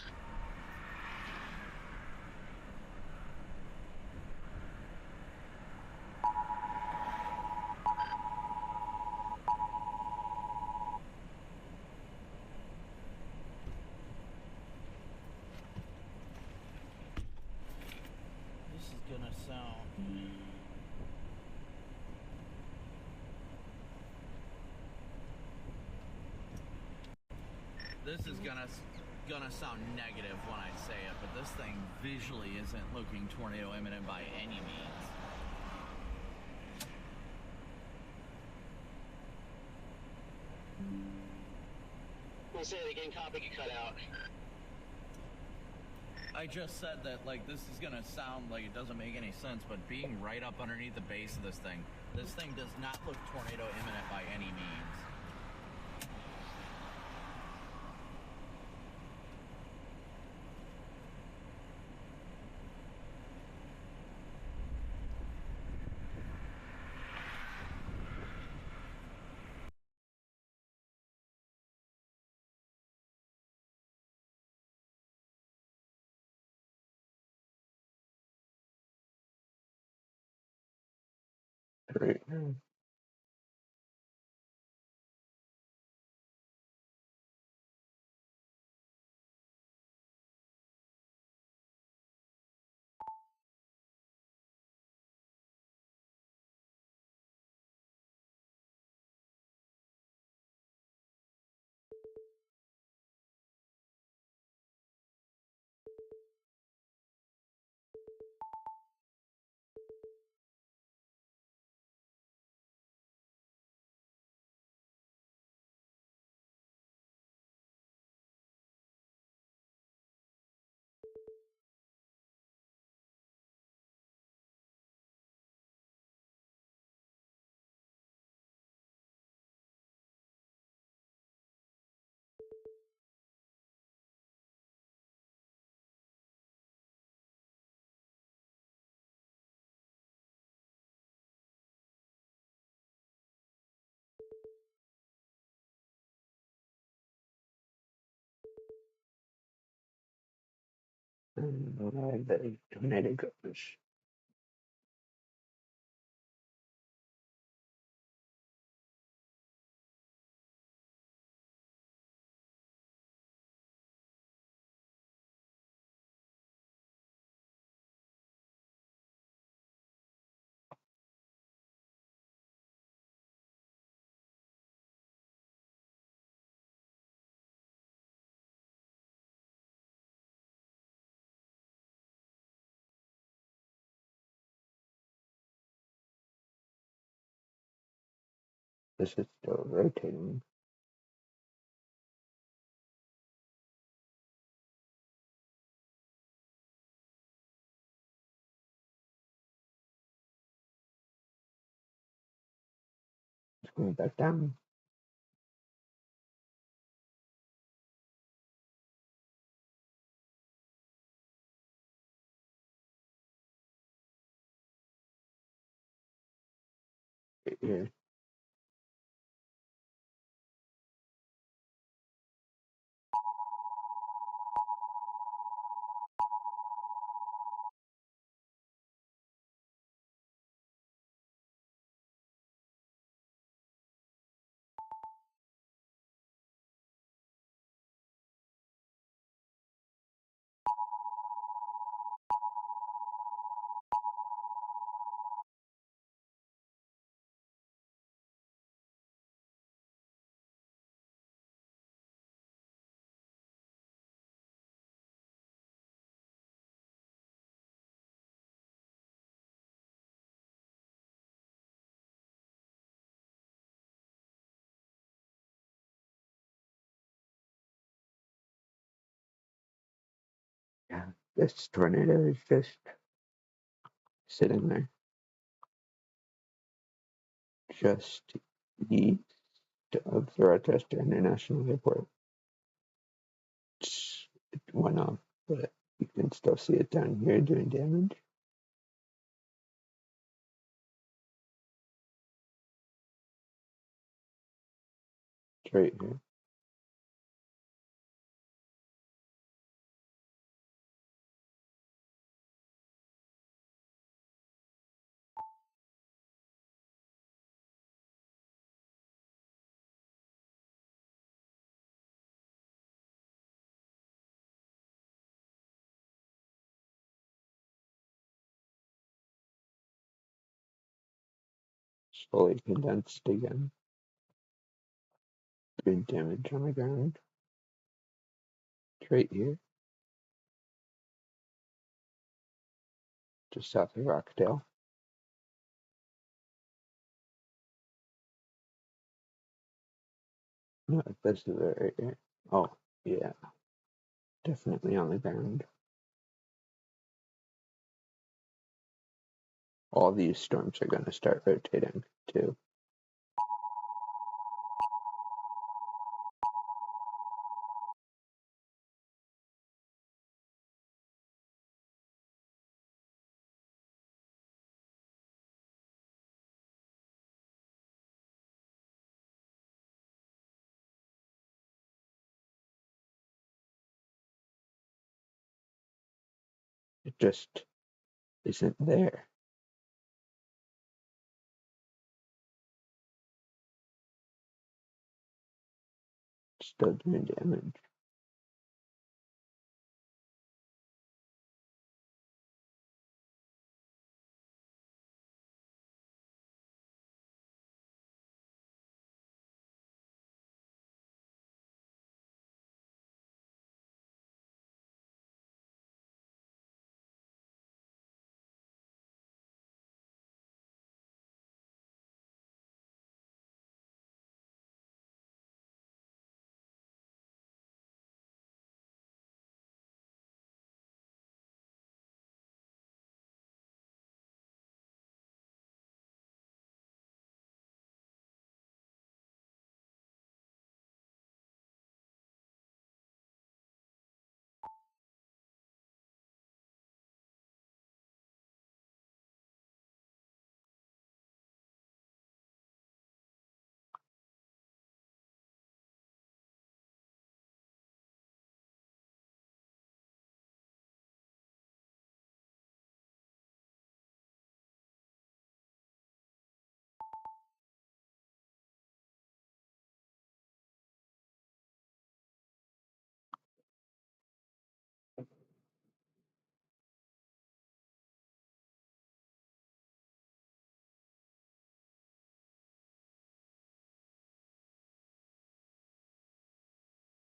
This is gonna sound... This is gonna sound negative when I say it, but this thing visually isn't looking tornado imminent by any means. We'll say it again, copy, get cut out. I just said that, like, this is gonna sound like it doesn't make any sense, but being right up underneath the base of this thing does not look tornado imminent by any means. Great. And the tornado goes. This is still rotating. It's going back down. Right here. Yeah, this tornado is just sitting there, just east of the Rochester International Airport. It went off, but you can still see it down here doing damage. It's right here. Slowly condensed again, doing damage on the ground. It's right here, just south of Rockdale. No, this is it right here. Oh, yeah, definitely on the ground. All these storms are going to start rotating too. It just isn't there. It's still doing damage.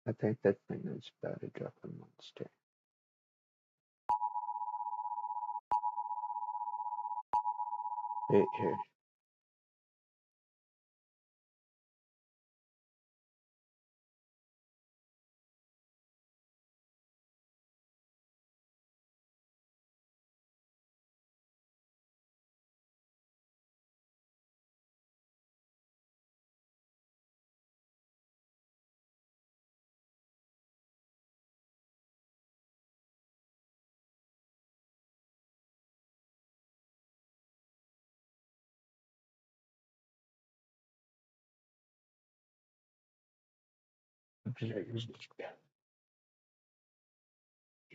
I think that thing is about to drop a monster. Right here.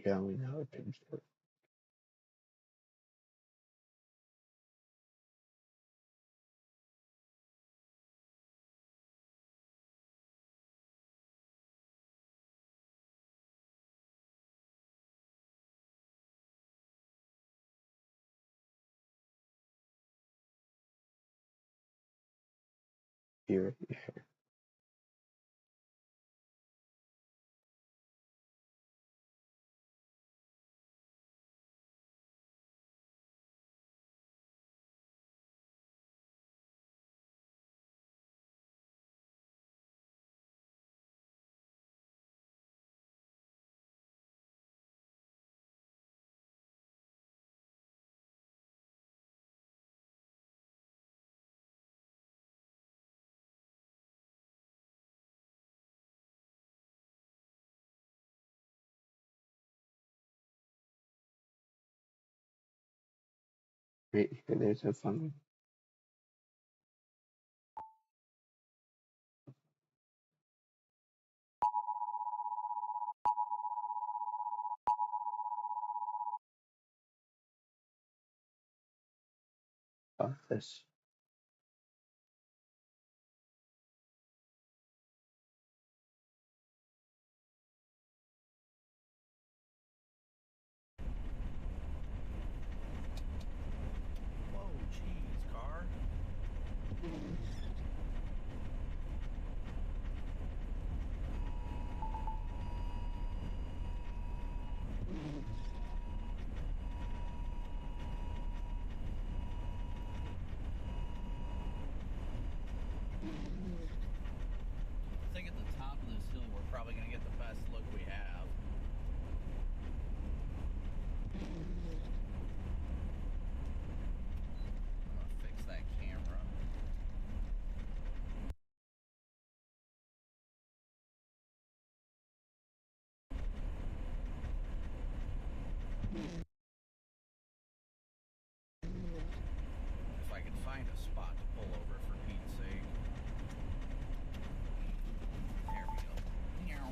Yeah, we know it things work. Here, right here, there's a funnel. This. Whoa, jeez, car. I think at the top of this hill, we're probably going to get the best look we have. I'm going to fix that camera. If I can find a spot to pull over, for Pete's sake. There we go. Meow.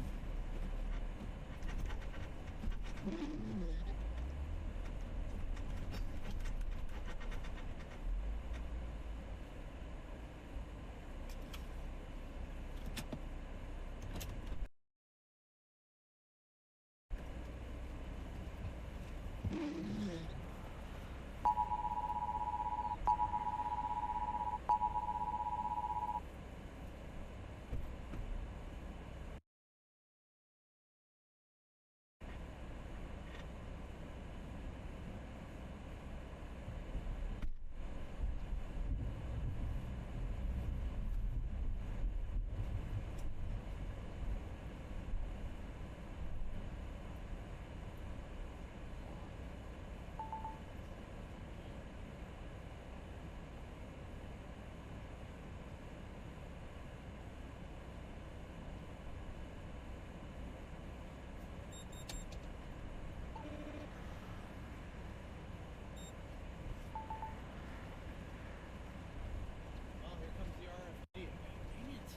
Oh, here comes the RFD again. Dang it.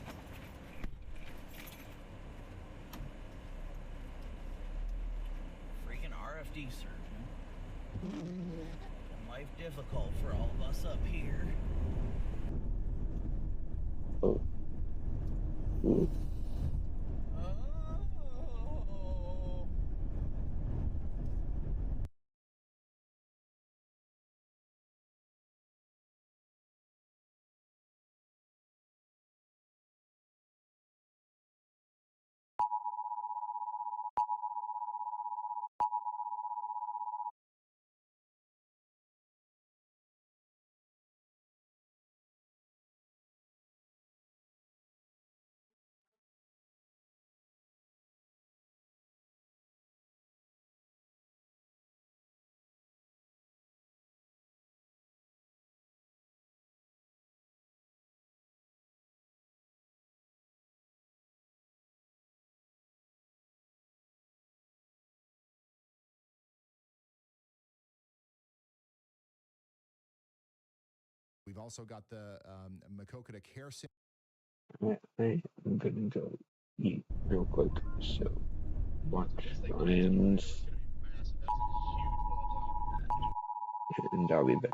Freaking RFD surgeon. Making life difficult for all of us up here. Oh. Ooh. Oh. We've also got the Makokata Care Center. I'm gonna go eat real quick, so watch Lions, and I'll be back.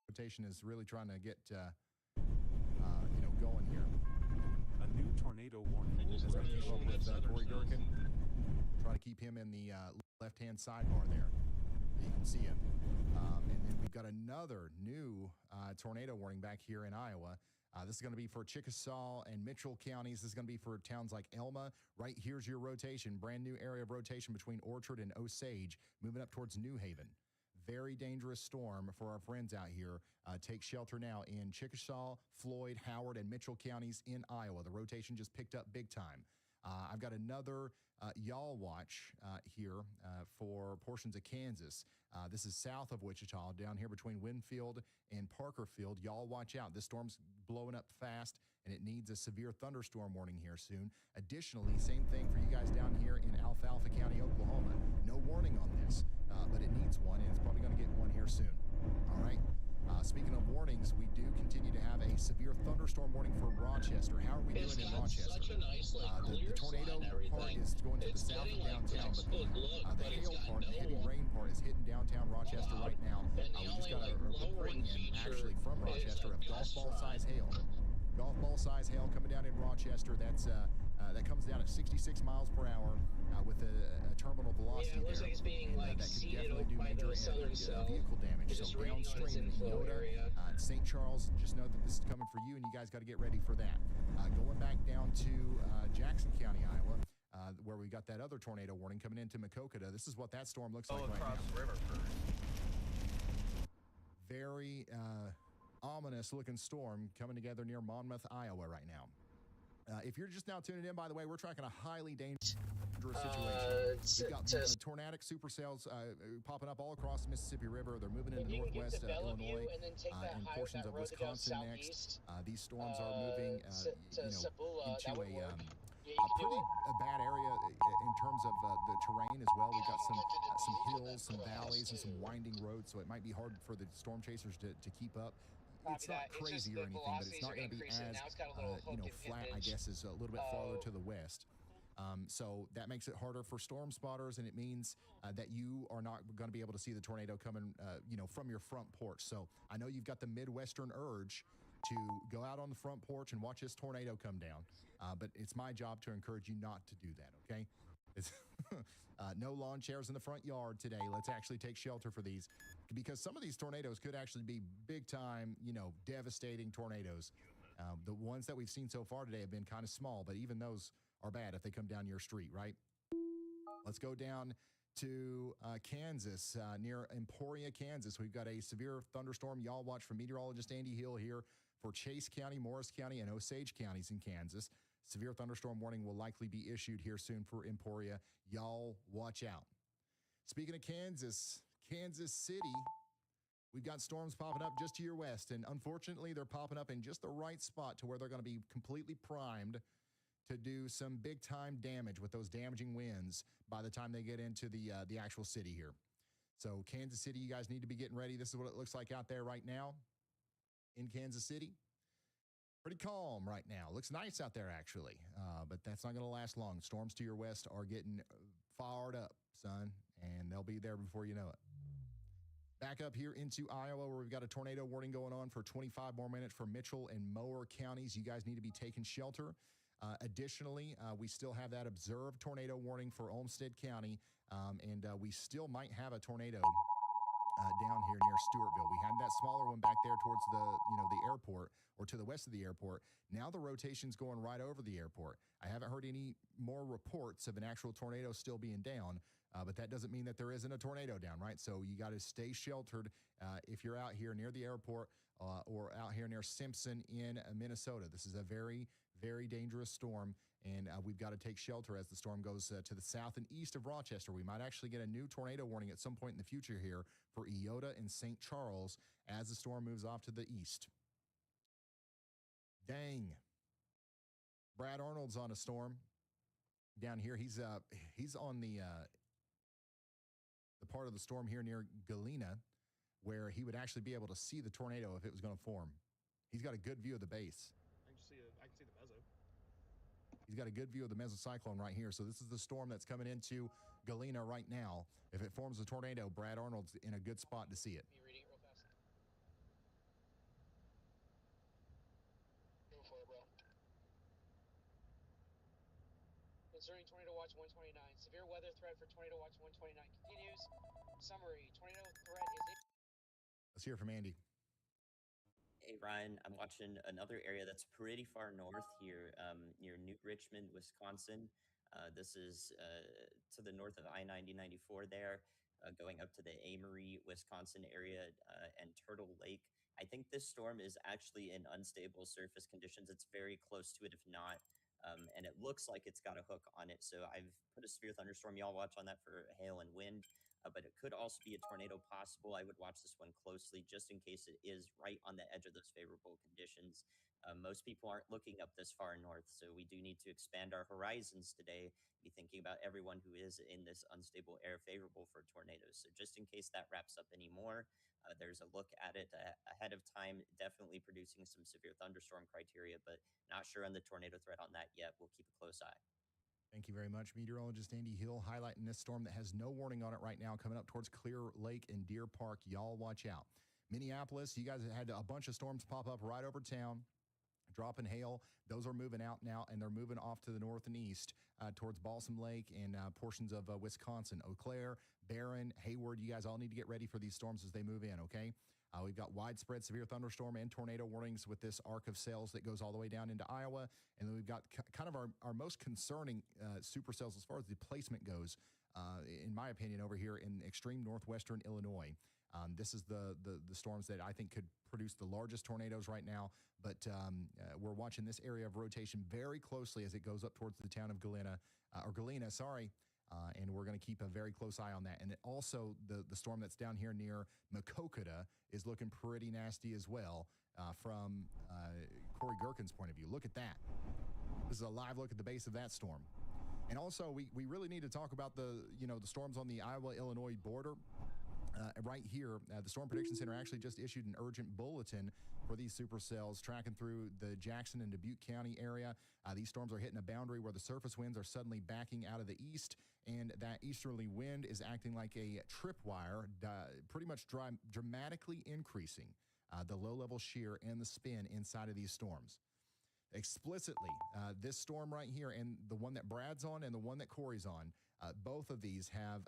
Rotation is really trying to get, going here. A new tornado warning. Just going to keep up with Corey Durkin. Try to keep him in the left-hand sidebar there. You can see him. And then we've got another new tornado warning back here in Iowa. This is going to be for Chickasaw and Mitchell counties. This is going to be for towns like Elma. Right here's your rotation. Brand new area of rotation between Orchard and Osage, moving up towards New Haven. Very dangerous storm for our friends out here. Take shelter now in Chickasaw, Floyd, Howard, and Mitchell counties in Iowa. The rotation just picked up big time. I've got another y'all watch here for portions of Kansas. This is south of Wichita, down here between Winfield and Parkerfield. Y'all watch out. This storm's blowing up fast, and it needs a severe thunderstorm warning here soon. Additionally, same thing for you guys down here in Alfalfa County, Oklahoma. No warning on this, but it needs one, and it's probably going to get one here soon. All right. Speaking of warnings, we do continue to have a severe thunderstorm warning for Rochester. How are we doing in Rochester? Such a nice, The tornado part is going to the south of downtown, but the hail part, the heavy rain part is hitting downtown Rochester right now. We just got a report in, actually, from Rochester of golf ball size hail. Golf ball size hail coming down in Rochester. That comes down at 66 miles per hour with a terminal velocity. Yeah, it looks like it's being that could definitely do major vehicle damage. So downstream in Iota, St. Charles, just know that this is coming for you, and you guys got to get ready for that. Going back down to Jackson County, Iowa, where we got that other tornado warning coming into Makokata. This is what that storm looks like right now. Across the river first. Very ominous looking storm coming together near Monmouth, Iowa right now. If you're just now tuning in, by the way, we're tracking a highly dangerous situation. We've got tornadic supercells popping up all across the Mississippi River. They're moving into northwest Illinois and portions of Wisconsin next. These storms are moving, into a pretty bad area in terms of the terrain as well. We've got some hills, some valleys, and some winding roads, so it might be hard for the storm chasers to keep up. It's not crazy or anything, but it's not going to be as flat, I guess, as a little bit farther to the west. So that makes it harder for storm spotters, and it means that you are not going to be able to see the tornado coming, from your front porch. So I know you've got the Midwestern urge to go out on the front porch and watch this tornado come down, but it's my job to encourage you not to do that, okay? It's no lawn chairs in the front yard today. Let's actually take shelter for these, because some of these tornadoes could actually be big time, devastating tornadoes. The ones that we've seen so far today have been kind of small, but even those are bad if they come down your street, right? Let's go down to Kansas, near Emporia, Kansas. We've got a severe thunderstorm. Y'all watch from meteorologist Andy Hill here for Chase County, Morris County, and Osage counties in Kansas. Severe thunderstorm warning will likely be issued here soon for Emporia. Y'all watch out. Speaking of Kansas City, we've got storms popping up just to your west, and unfortunately, they're popping up in just the right spot to where they're going to be completely primed to do some big-time damage with those damaging winds by the time they get into the actual city here. So Kansas City, you guys need to be getting ready. This is what it looks like out there right now in Kansas City. Pretty calm right now. Looks nice out there, actually, but that's not going to last long. Storms to your west are getting fired up, son, and they'll be there before you know it. Back up here into Iowa, where we've got a tornado warning going on for 25 more minutes for Mitchell and Mower counties. You guys need to be taking shelter. Additionally, we still have that observed tornado warning for Olmsted County, and we still might have a tornado down here near Stewartville. We had that smaller one back there towards the airport, or to the west of the airport. Now the rotation's going right over the airport. I haven't heard any more reports of an actual tornado still being down, but that doesn't mean that there isn't a tornado down, right? So you got to stay sheltered if you're out here near the airport or out here near Simpson in Minnesota. This is a very, very dangerous storm, and we've got to take shelter as the storm goes to the south and east of Rochester. We might actually get a new tornado warning at some point in the future here for Iota and St. Charles as the storm moves off to the east. Dang. Brad Arnold's on a storm down here. He's on the the part of the storm here near Galena where he would actually be able to see the tornado if it was going to form. He's got a good view of the base. I can see the meso. He's got a good view of the mesocyclone right here. So this is the storm that's coming into Galena right now. If it forms a tornado, Brad Arnold's in a good spot to see it. Can you read it real fast? Go for it, bro. Concerning Tornado Watch 129, severe weather threat for Tornado Watch 129 continues. Summary, tornado threat is... Let's hear from Andy. Hey, Ryan, I'm watching another area that's pretty far north here, near New Richmond, Wisconsin. This is to the north of I-90-94 there, going up to the Amory, Wisconsin area and Turtle Lake. I think this storm is actually in unstable surface conditions. It's very close to it, if not. And it looks like it's got a hook on it. So I've put a severe thunderstorm y'all watch on that for hail and wind. But it could also be a tornado possible. I would watch this one closely just in case it is right on the edge of those favorable conditions. Most people aren't looking up this far north, so we do need to expand our horizons today, be thinking about everyone who is in this unstable air favorable for tornadoes. So just in case that wraps up anymore, there's a look at it ahead of time, definitely producing some severe thunderstorm criteria, but not sure on the tornado threat on that yet. We'll keep a close eye. Thank you very much, meteorologist Andy Hill, highlighting this storm that has no warning on it right now, coming up towards Clear Lake and Deer Park. Y'all watch out. Minneapolis, you guys had a bunch of storms pop up right over town, dropping hail. Those are moving out now, and they're moving off to the north and east towards Balsam Lake and portions of Wisconsin. Eau Claire, Barron, Hayward, you guys all need to get ready for these storms as they move in, okay? We've got widespread severe thunderstorm and tornado warnings with this arc of cells that goes all the way down into Iowa. And then we've got kind of our most concerning supercells as far as the placement goes, in my opinion, over here in extreme northwestern Illinois. This is the storms that I think could produce the largest tornadoes right now, but we're watching this area of rotation very closely as it goes up towards the town of Galena, and we're going to keep a very close eye on that. And also, the storm that's down here near Maquoketa is looking pretty nasty as well from Corey Gherkin's point of view. Look at that. This is a live look at the base of that storm. And also, we really need to talk about the storms on the Iowa-Illinois border. Right here, the Storm Prediction Center actually just issued an urgent bulletin for these supercells tracking through the Jackson and Dubuque County area. These storms are hitting a boundary where the surface winds are suddenly backing out of the east, and that easterly wind is acting like a tripwire, pretty much dramatically increasing the low-level shear and the spin inside of these storms. Explicitly, this storm right here and the one that Brad's on and the one that Corey's on, both of these have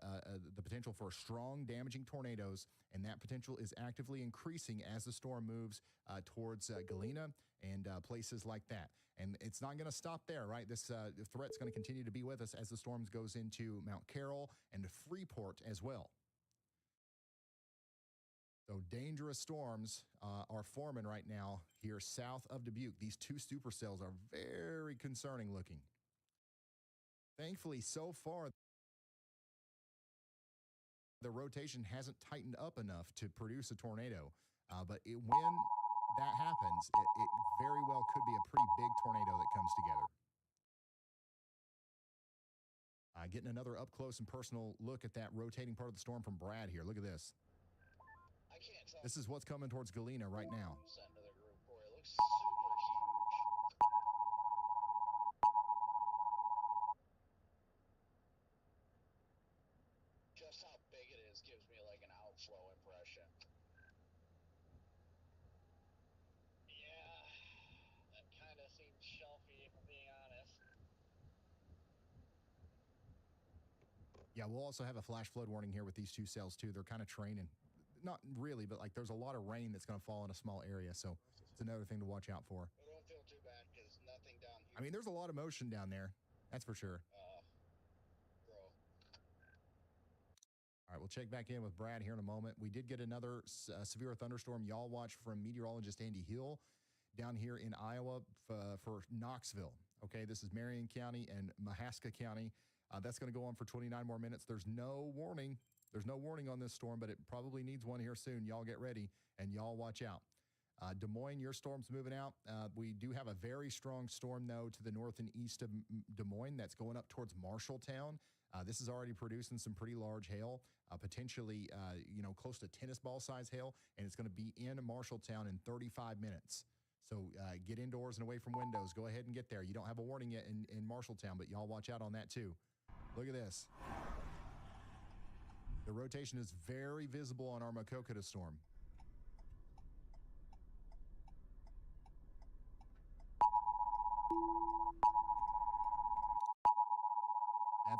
the potential for strong, damaging tornadoes, and that potential is actively increasing as the storm moves towards Galena and places like that. And it's not going to stop there, right? This threat's going to continue to be with us as the storms goes into Mount Carroll and Freeport as well. So dangerous storms are forming right now here south of Dubuque. These two supercells are very concerning looking. Thankfully, so far, the rotation hasn't tightened up enough to produce a tornado. But when that happens, it very well could be a pretty big tornado that comes together. Getting another up close and personal look at that rotating part of the storm from Brad here. Look at this. I can't tell. This is what's coming towards Galena right now. Center of the group, boy, it looks super huge. Just how big it is gives me like an outflow impression. Yeah, that kind of seems shelfy if I'm being honest. Yeah, we'll also have a flash flood warning here with these two cells too. They're kind of training. Not really, but like there's a lot of rain that's going to fall in a small area, so it's another thing to watch out for. I don't feel too bad because nothing down here. I mean, there's a lot of motion down there. That's for sure. Bro. All right, we'll check back in with Brad here in a moment. We did get another severe thunderstorm y'all watch from meteorologist Andy Hill down here in Iowa for Knoxville. Okay, this is Marion County and Mahaska County. That's going to go on for 29 more minutes. There's no warning. There's no warning on this storm, but it probably needs one here soon. Y'all get ready, and y'all watch out. Des Moines, your storm's moving out. We do have a very strong storm, though, to the north and east of Des Moines that's going up towards Marshalltown. This is already producing some pretty large hail, potentially, close to tennis ball size hail, and it's going to be in Marshalltown in 35 minutes. So get indoors and away from windows. Go ahead and get there. You don't have a warning yet in Marshalltown, but y'all watch out on that too. Look at this. The rotation is very visible on our Makokata storm.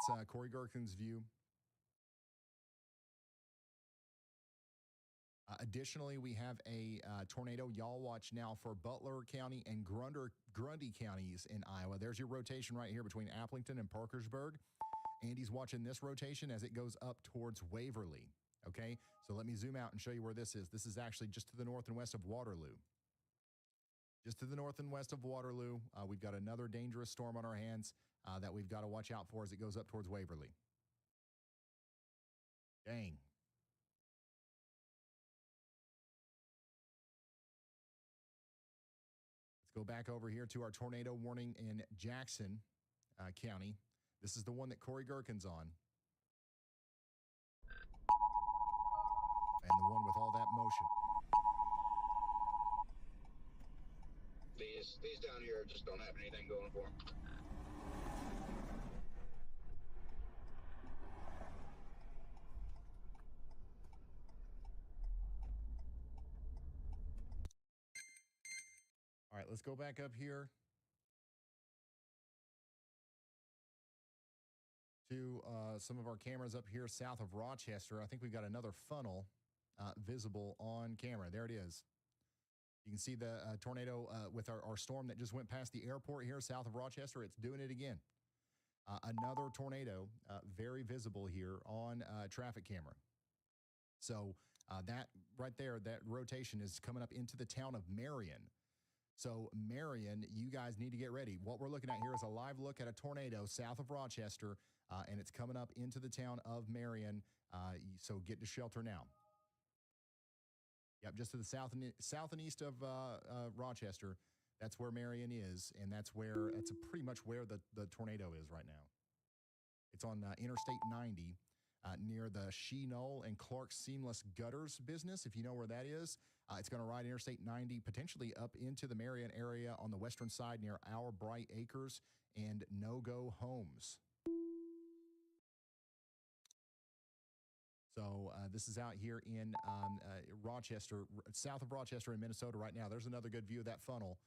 That's Corey Gherkin's view. Additionally, we have a tornado y'all watch now for Butler County and Grundy counties in Iowa. There's your rotation right here between Applington and Parkersburg. Andy's watching this rotation as it goes up towards Waverly. Okay, so let me zoom out and show you where this is. This is actually just to the north and west of Waterloo. Just to the north and west of Waterloo, we've got another dangerous storm on our hands that we've got to watch out for as it goes up towards Waverly. Dang. Let's go back over here to our tornado warning in Jackson County. This is the one that Corey Gherkin's on. And the one with all that motion. These down here just don't have anything going for them. All right, let's go back up here to some of our cameras up here south of Rochester. I think we've got another funnel visible on camera. There it is. You can see the tornado with our storm that just went past the airport here south of Rochester. It's doing it again. Another tornado very visible here on traffic camera. So that right there, that rotation is coming up into the town of Marion. So Marion, you guys need to get ready. What we're looking at here is a live look at a tornado south of Rochester, and it's coming up into the town of Marion. So get to shelter now. Yep, just to the south and east of Rochester. That's where Marion is, and that's pretty much where the tornado is right now. It's on Interstate 90 near the She Knoll and Clark Seamless Gutters business, if you know where that is. It's going to ride Interstate 90 potentially up into the Marion area on the western side near Our Bright Acres and No-Go Homes. So this is out here in Rochester, south of Rochester in Minnesota right now. There's another good view of that funnel.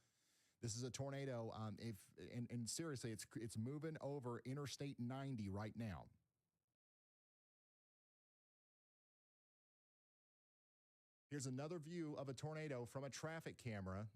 This is a tornado. And seriously, it's moving over Interstate 90 right now. Here's another view of a tornado from a traffic camera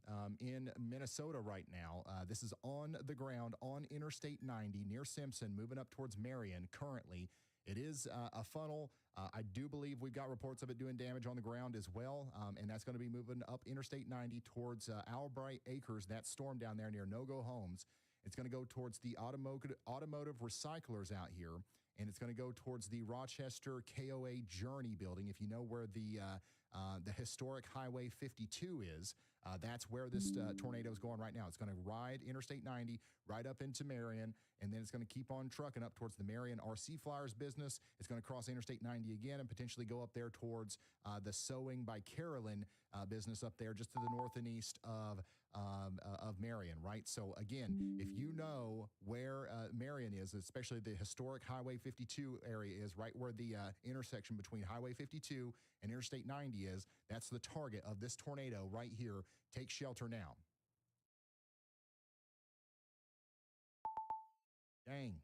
in Minnesota right now. This is on the ground on Interstate 90 near Simpson, moving up towards Marion currently. It is a funnel. I do believe we've got reports of it doing damage on the ground as well, and that's going to be moving up Interstate 90 towards Our Bright Acres, that storm down there near No-Go Homes. It's going to go towards the automotive recyclers out here, and it's going to go towards the Rochester KOA Journey building. If you know where the historic Highway 52 is, that's where this tornado is going right now. It's going to ride Interstate 90 right up into Marion, and then it's going to keep on trucking up towards the Marion RC Flyers business. It's going to cross Interstate 90 again and potentially go up there towards the Sewing by Carolyn business up there just to the north and east of Marion, right? So again, if you know where Marion is, especially the historic Highway 52 area is, right where the intersection between Highway 52 and Interstate 90 is, that's the target of this tornado right here. Take shelter now. Dang.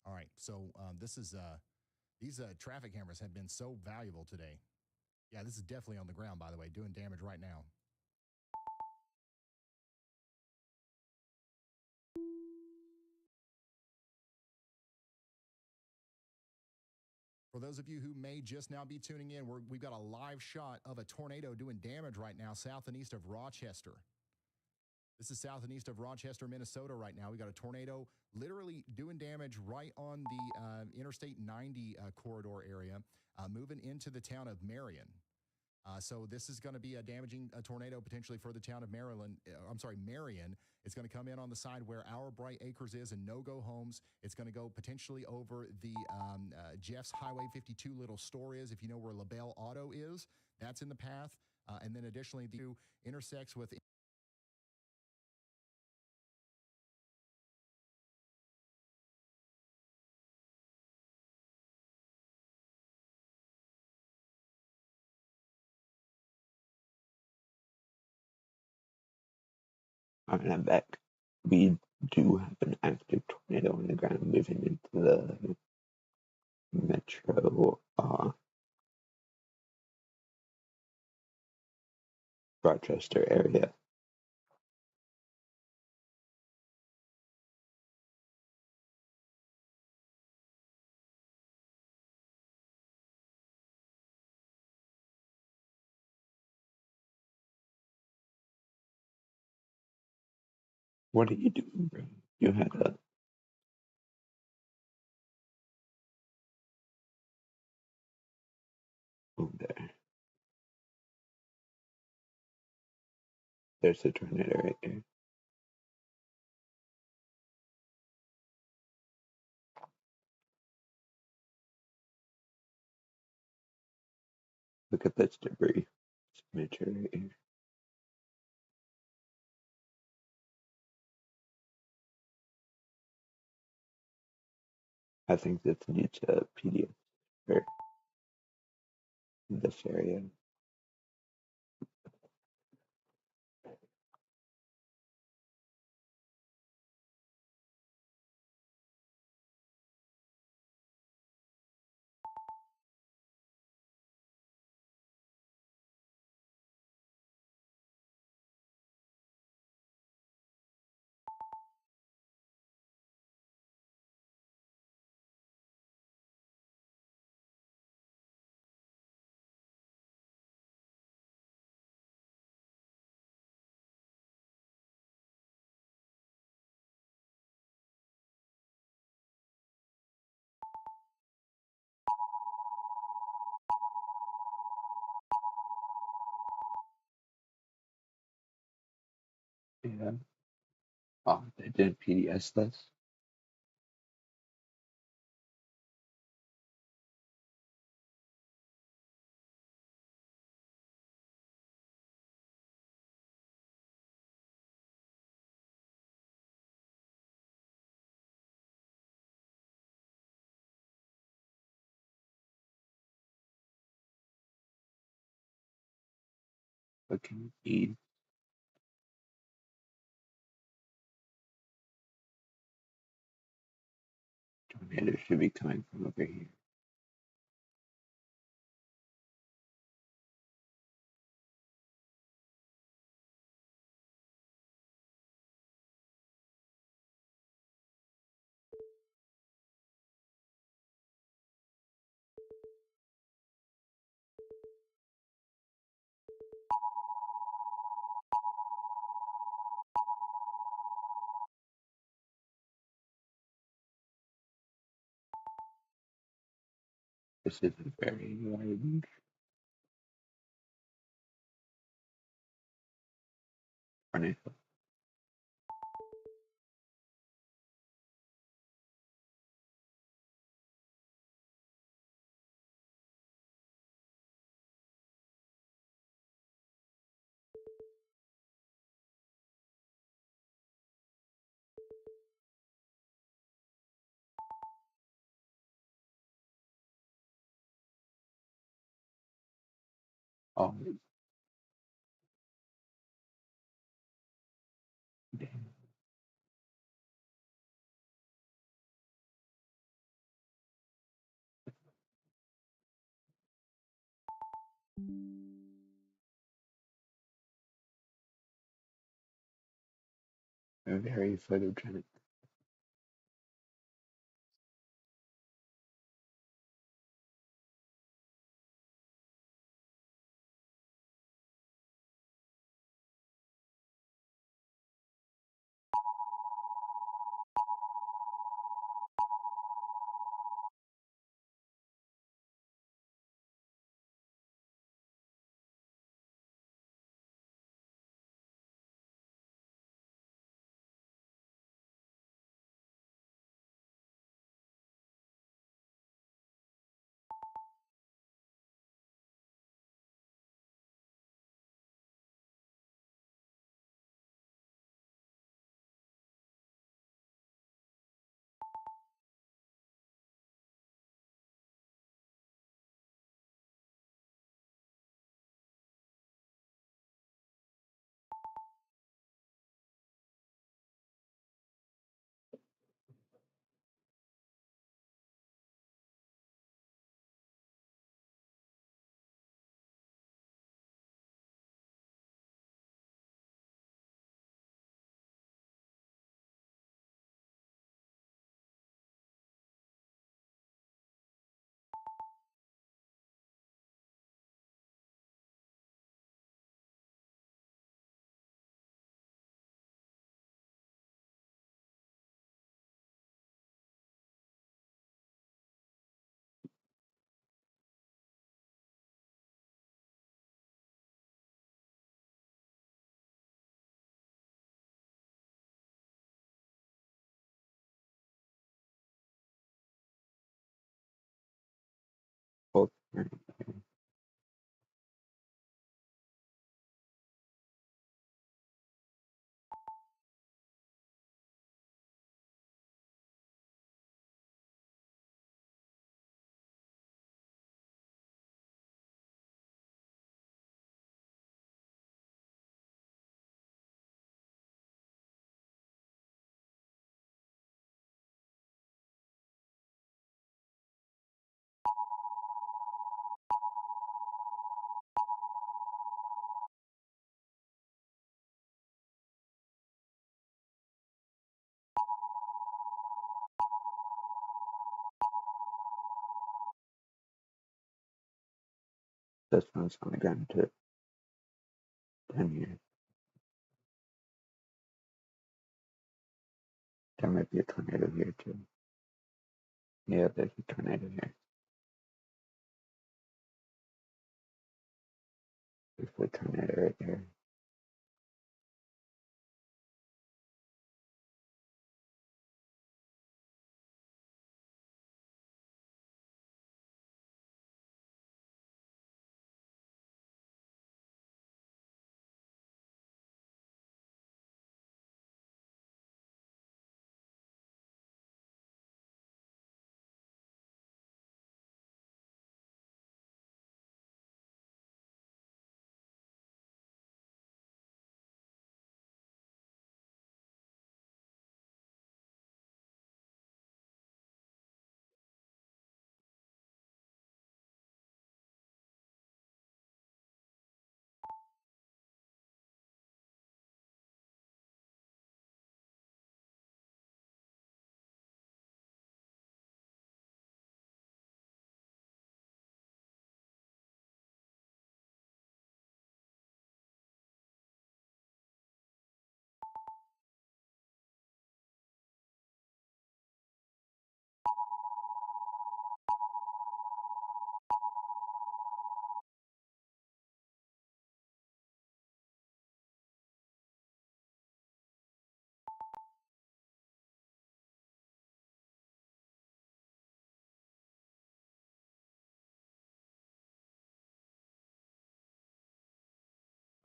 All right, so these traffic cameras have been so valuable today. Yeah, this is definitely on the ground, by the way, doing damage right now. For those of you who may just now be tuning in, we've got a live shot of a tornado doing damage right now south and east of Rochester. This is south and east of Rochester, Minnesota right now. We got a tornado literally doing damage right on the Interstate 90 corridor area, moving into the town of Marion. So this is going to be a damaging tornado potentially for the town of Marion. It's going to come in on the side where our Bright Acres is and No-Go Homes. It's going to go potentially over the Jeff's Highway 52 little store is. If you know where LaBelle Auto is, that's in the path. And then additionally, the intersects with Alright, I'm back. We do have an active tornado on the ground moving into the metro Rochester area. What are you doing, bro? You had a oh there. There's a tornado right there. Look at this debris. It's metro right here. I think this needs a PDF for this area. Yeah. Oh, they didn't PDS this. Looking east. Tornado should be coming from over here. This is a very large tornado. Oh, damn. Very photogenic. Right. This one's going to go into 10 years. There might be a tornado here too. Yeah, there's a tornado here. There's a tornado right there.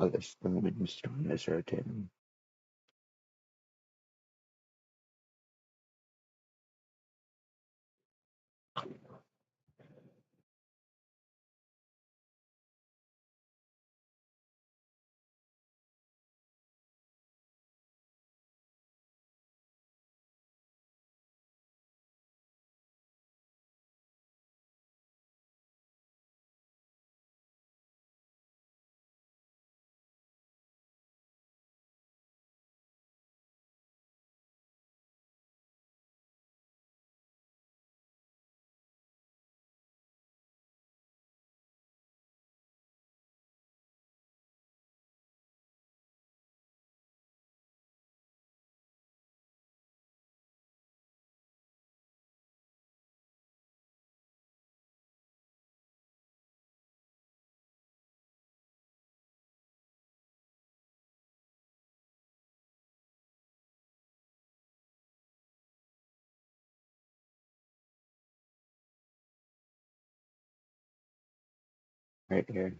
Oh, this the windstorm is rotating. Right here.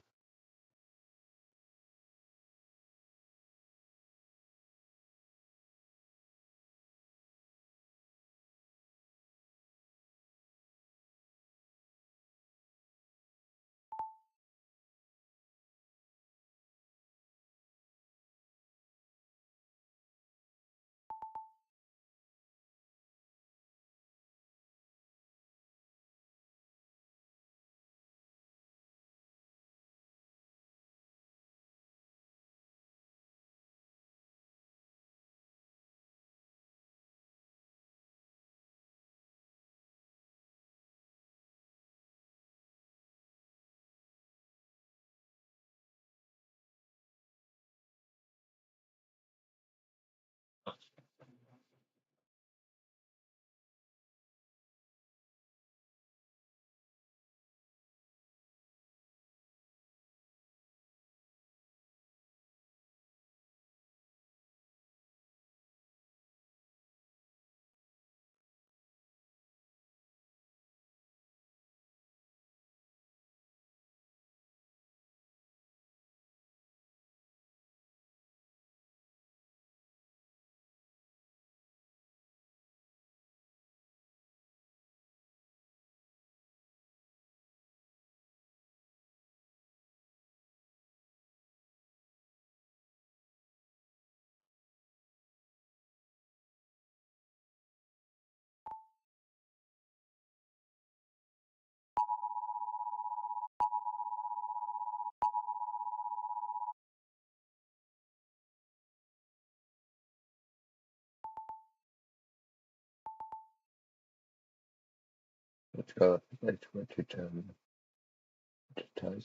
Let's go. Let's go to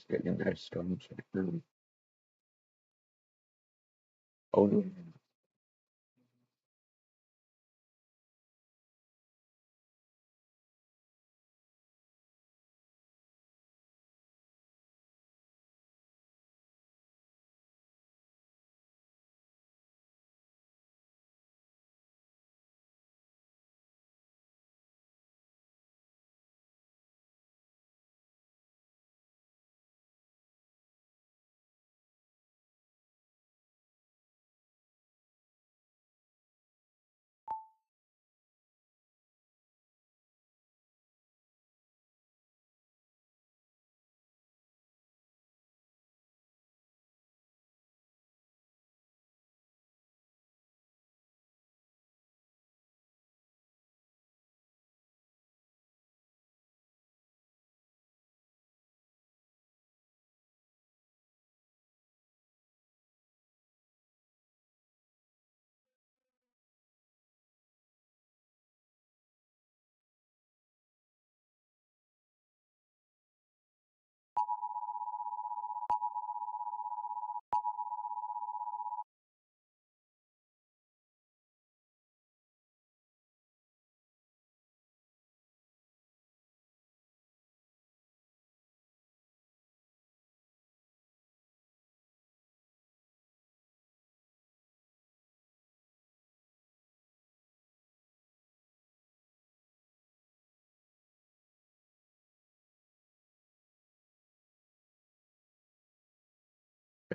getting their storms right now. Oh yeah.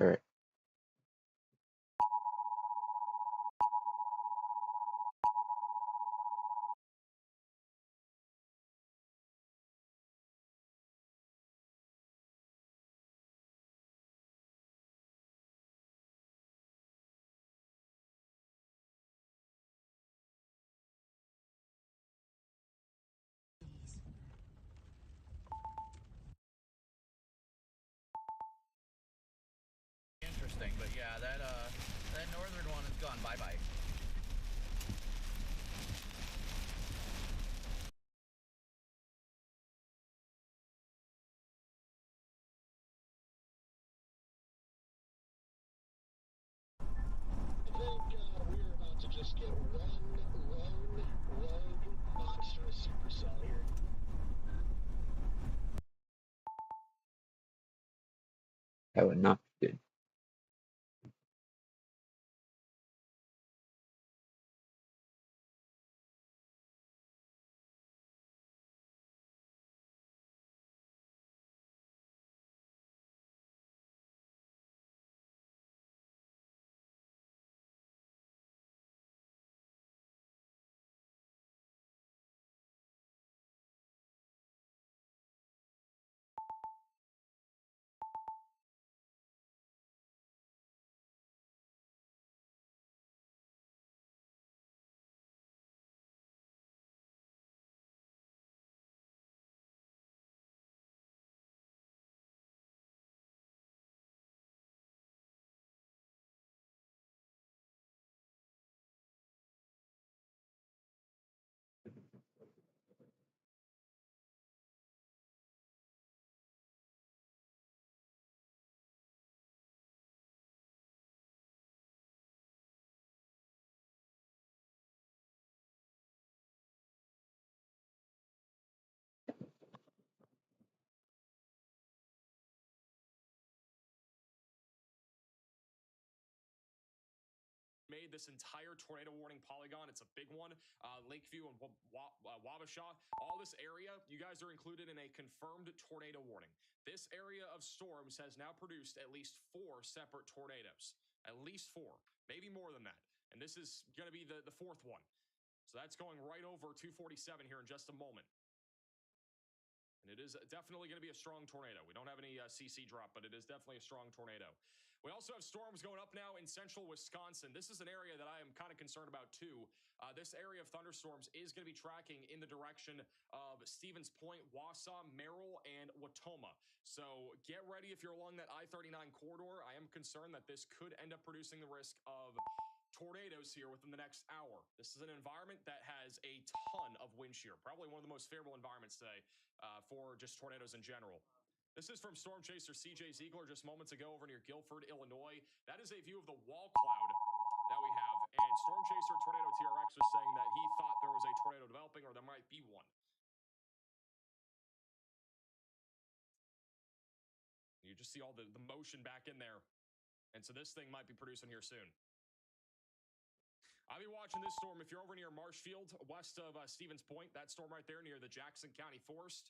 All right. Interesting, but yeah, that northern one is gone bye-bye. I think we're about to just get one lone rogue monstrous supercell here. That would not be good. Made this entire tornado warning polygon. It's a big one. Lakeview and Wabasha, all this area, you guys are included in a confirmed tornado warning. This area of storms has now produced at least 4 separate tornadoes. At least 4, maybe more than that. And this is going to be the 4th one. So that's going right over 247 here in just a moment. And it is definitely going to be a strong tornado. We don't have any CC drop, but it is definitely a strong tornado. We also have storms going up now in central Wisconsin. This is an area that I am kind of concerned about too. This area of thunderstorms is going to be tracking in the direction of Stevens Point, Wausau, Merrill, and Watoma. So get ready if you're along that I-39 corridor. I am concerned that this could end up producing the risk of tornadoes here within the next hour. This is an environment that has a ton of wind shear, probably one of the most favorable environments today for just tornadoes in general. This is from Storm Chaser CJ Ziegler just moments ago over near Guilford, Illinois. That is a view of the wall cloud that we have. And Storm Chaser Tornado TRX was saying that he thought there was a tornado developing, or there might be one. You just see all the motion back in there. And so this thing might be producing here soon. I'll be watching this storm if you're over near Marshfield, west of Stevens Point. That storm right there near the Jackson County Forest.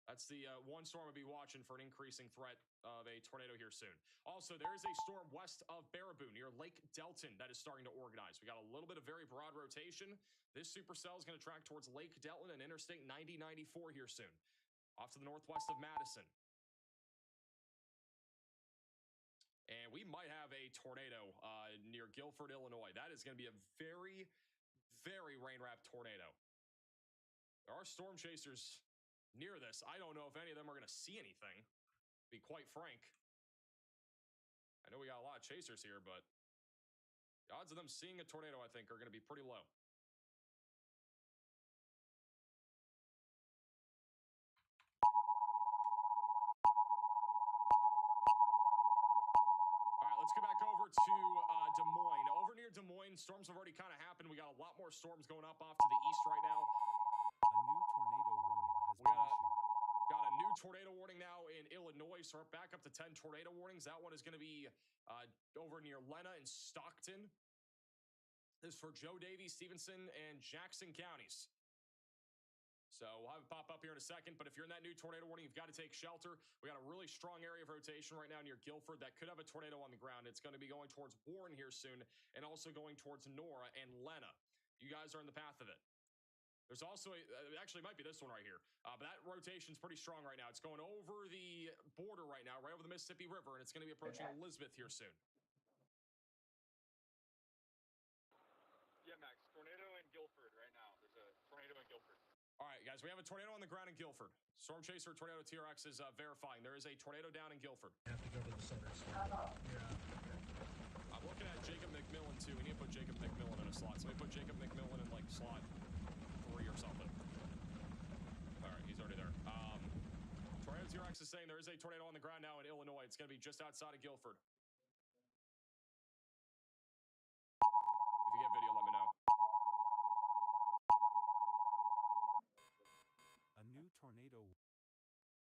That's the one storm I'll be watching for an increasing threat of a tornado here soon. Also, there is a storm west of Baraboo near Lake Delton that is starting to organize. We got a little bit of very broad rotation. This supercell is going to track towards Lake Delton and Interstate 9094 here soon, off to the northwest of Madison. And we might have a tornado near Guilford, Illinois. That is going to be a very, very rain-wrapped tornado. There are storm chasers near this. I don't know if any of them are going to see anything, to be quite frank. I know we got a lot of chasers here, but the odds of them seeing a tornado, I think, are going to be pretty low. Let's get back over to Des Moines. Over near Des Moines, storms have already kind of happened. We got a lot more storms going up off to the east right now. A new tornado warning has been issued. Got a new tornado warning now in Illinois, so we're back up to 10 tornado warnings. That one is going to be over near Lena and Stockton. This is for Joe Davies, Stevenson, and Jackson counties. So we'll have it pop up here in a second, but if you're in that new tornado warning, you've got to take shelter. We got a really strong area of rotation right now near Guilford that could have a tornado on the ground. It's going to be going towards Warren here soon and also going towards Nora and Lena. You guys are in the path of it. There's also, actually might be this one right here, but that rotation's pretty strong right now. It's going over the border right now, right over the Mississippi River, and it's going to be approaching Elizabeth here soon. Yeah, Max, tornado in Guilford right now. There's a tornado in Guilford. All right, guys, we have a tornado on the ground in Guilford. Storm Chaser Tornado TRX is verifying. There is a tornado down in Guilford. I have to go to the center. Yeah. I'm looking at Jacob McMillan, too. We need to put Jacob McMillan in a slot. So we put Jacob McMillan in, like, slot 3 or something. All right, he's already there. Tornado TRX is saying there is a tornado on the ground now in Illinois. It's going to be just outside of Guilford. If you get video, let me know. A new tornado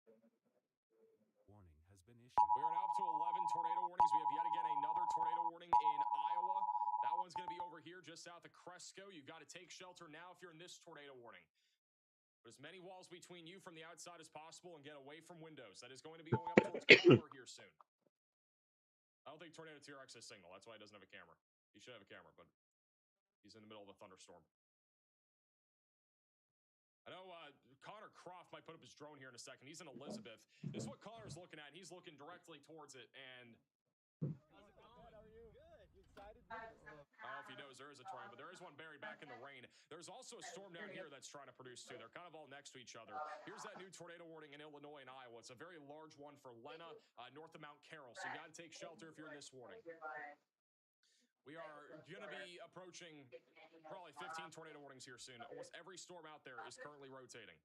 warning has been issued. We are now up to 11 tornado warnings. We have yet again another tornado warning in Iowa. That one's going to be over here just south of Cresco. You've got to take shelter now if you're in this tornado warning. Put as many walls between you from the outside as possible and get away from windows. That is going to be going up towards Palmer here soon. I don't think Tornado TRX is single. That's why he doesn't have a camera. He should have a camera, but he's in the middle of a thunderstorm. I know Connor Croft might put up his drone here in a second. He's in Elizabeth. This is what Connor's looking at. He's looking directly towards it, and how's it going? How are you? Good. You excited? I don't know if he knows there is a tornado, but there is one buried back in the rain. There's also a storm down here that's trying to produce too. They're kind of all next to each other. Here's that new tornado warning in Illinois and Iowa. It's a very large one for Lena, north of Mount Carroll. So you got to take shelter if you're in this warning. We are going to be approaching probably 15 tornado warnings here soon. Almost every storm out there is currently rotating.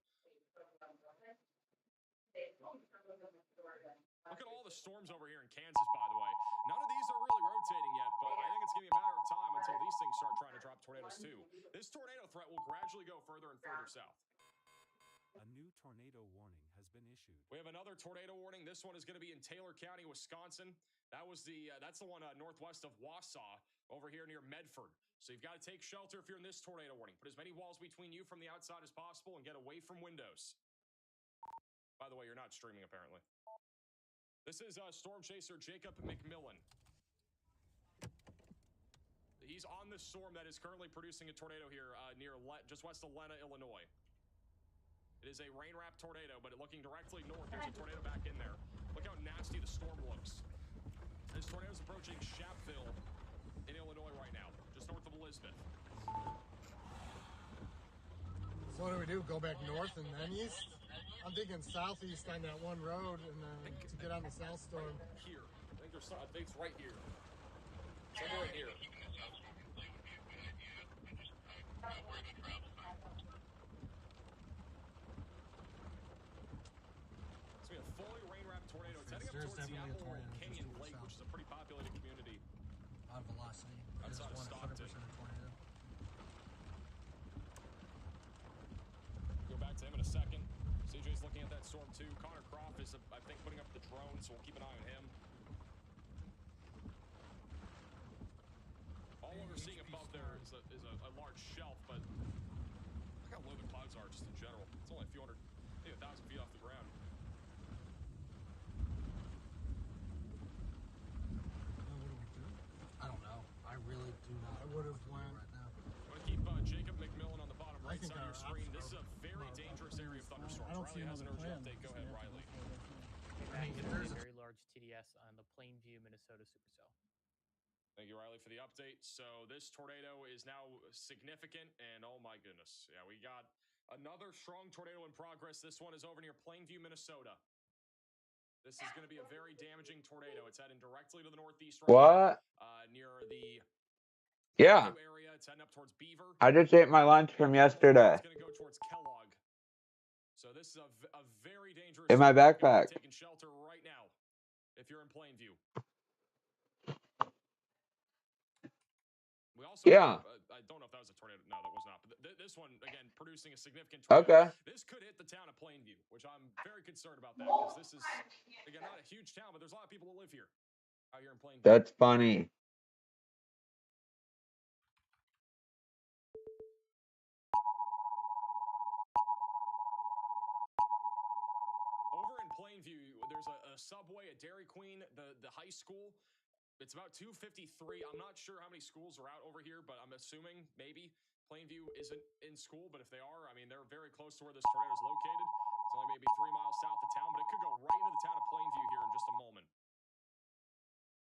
Look at all the storms over here in Kansas, by the way. None of these are really rotating yet, but I think it's going to be a matter of time until these things start trying to drop tornadoes too. This tornado threat will gradually go further and further south. A new tornado warning has been issued. We have another tornado warning. This one is going to be in Taylor County, Wisconsin. That's the one northwest of Wausau, over here near Medford. So you've got to take shelter if you're in this tornado warning. Put as many walls between you from the outside as possible and get away from windows. By the way, you're not streaming apparently. This is Storm Chaser Jacob McMillan. He's on the storm that is currently producing a tornado here near just west of Lena, Illinois. It is a rain-wrapped tornado, but looking directly north, there's a tornado back in there. Look how nasty the storm looks. This tornado is approaching Shapville in Illinois right now, just north of Elizabeth. So what do we do? Go back north and then east? I'm thinking southeast on that one road and then to get on the south storm. Here. I think it's right here. Somewhere in here. up There's towards the definitely a Apple tornado just Canyon to the Lake, south. which is a pretty populated community. On velocity. It is Outside of 100% Stockton. a tornado. Go back to him in a second. CJ's looking at that storm too. Connor Croft is, I think, putting up the drone, so we'll keep an eye on him. All we're seeing above there is a large shelf, but look how low the clouds are just in general. It's only a few hundred, maybe 1,000 feet off the ground. What do we do? I don't know. I really do not. I would have went right now. I want to keep Jacob McMillan on the bottom right side of your screen. This is a very dangerous area of thunderstorms. Riley has an urgent update. Go ahead, Riley. There's a very large TDS on the Plainview, Minnesota supercell. Thank you, Riley, for the update. So this tornado is now significant, and oh my goodness. Yeah, we got another strong tornado in progress. This one is over near Plainview, Minnesota. This is going to be a very damaging tornado. It's heading directly to the northeast right now, near the Yeah. area. It's heading up towards Beaver. I just ate my lunch from yesterday. It's going to go towards Kellogg. So this is a very dangerous in my backpack. taking shelter right now if you're in Plainview. We also I don't know if that was a tornado. No, that was not. But this one, again, producing a significant tornado. Okay. This could hit the town of Plainview, which I'm very concerned about that because this is, again, not a huge town, but there's a lot of people that live here, out here in Plainview. That's funny. Over in Plainview, there's a Subway, a Dairy Queen, the high school. It's about 2:53. I'm not sure how many schools are out over here, but I'm assuming maybe Plainview isn't in school. But if they are, I mean, they're very close to where this tornado is located. It's only maybe 3 miles south of town, but it could go right into the town of Plainview here in just a moment.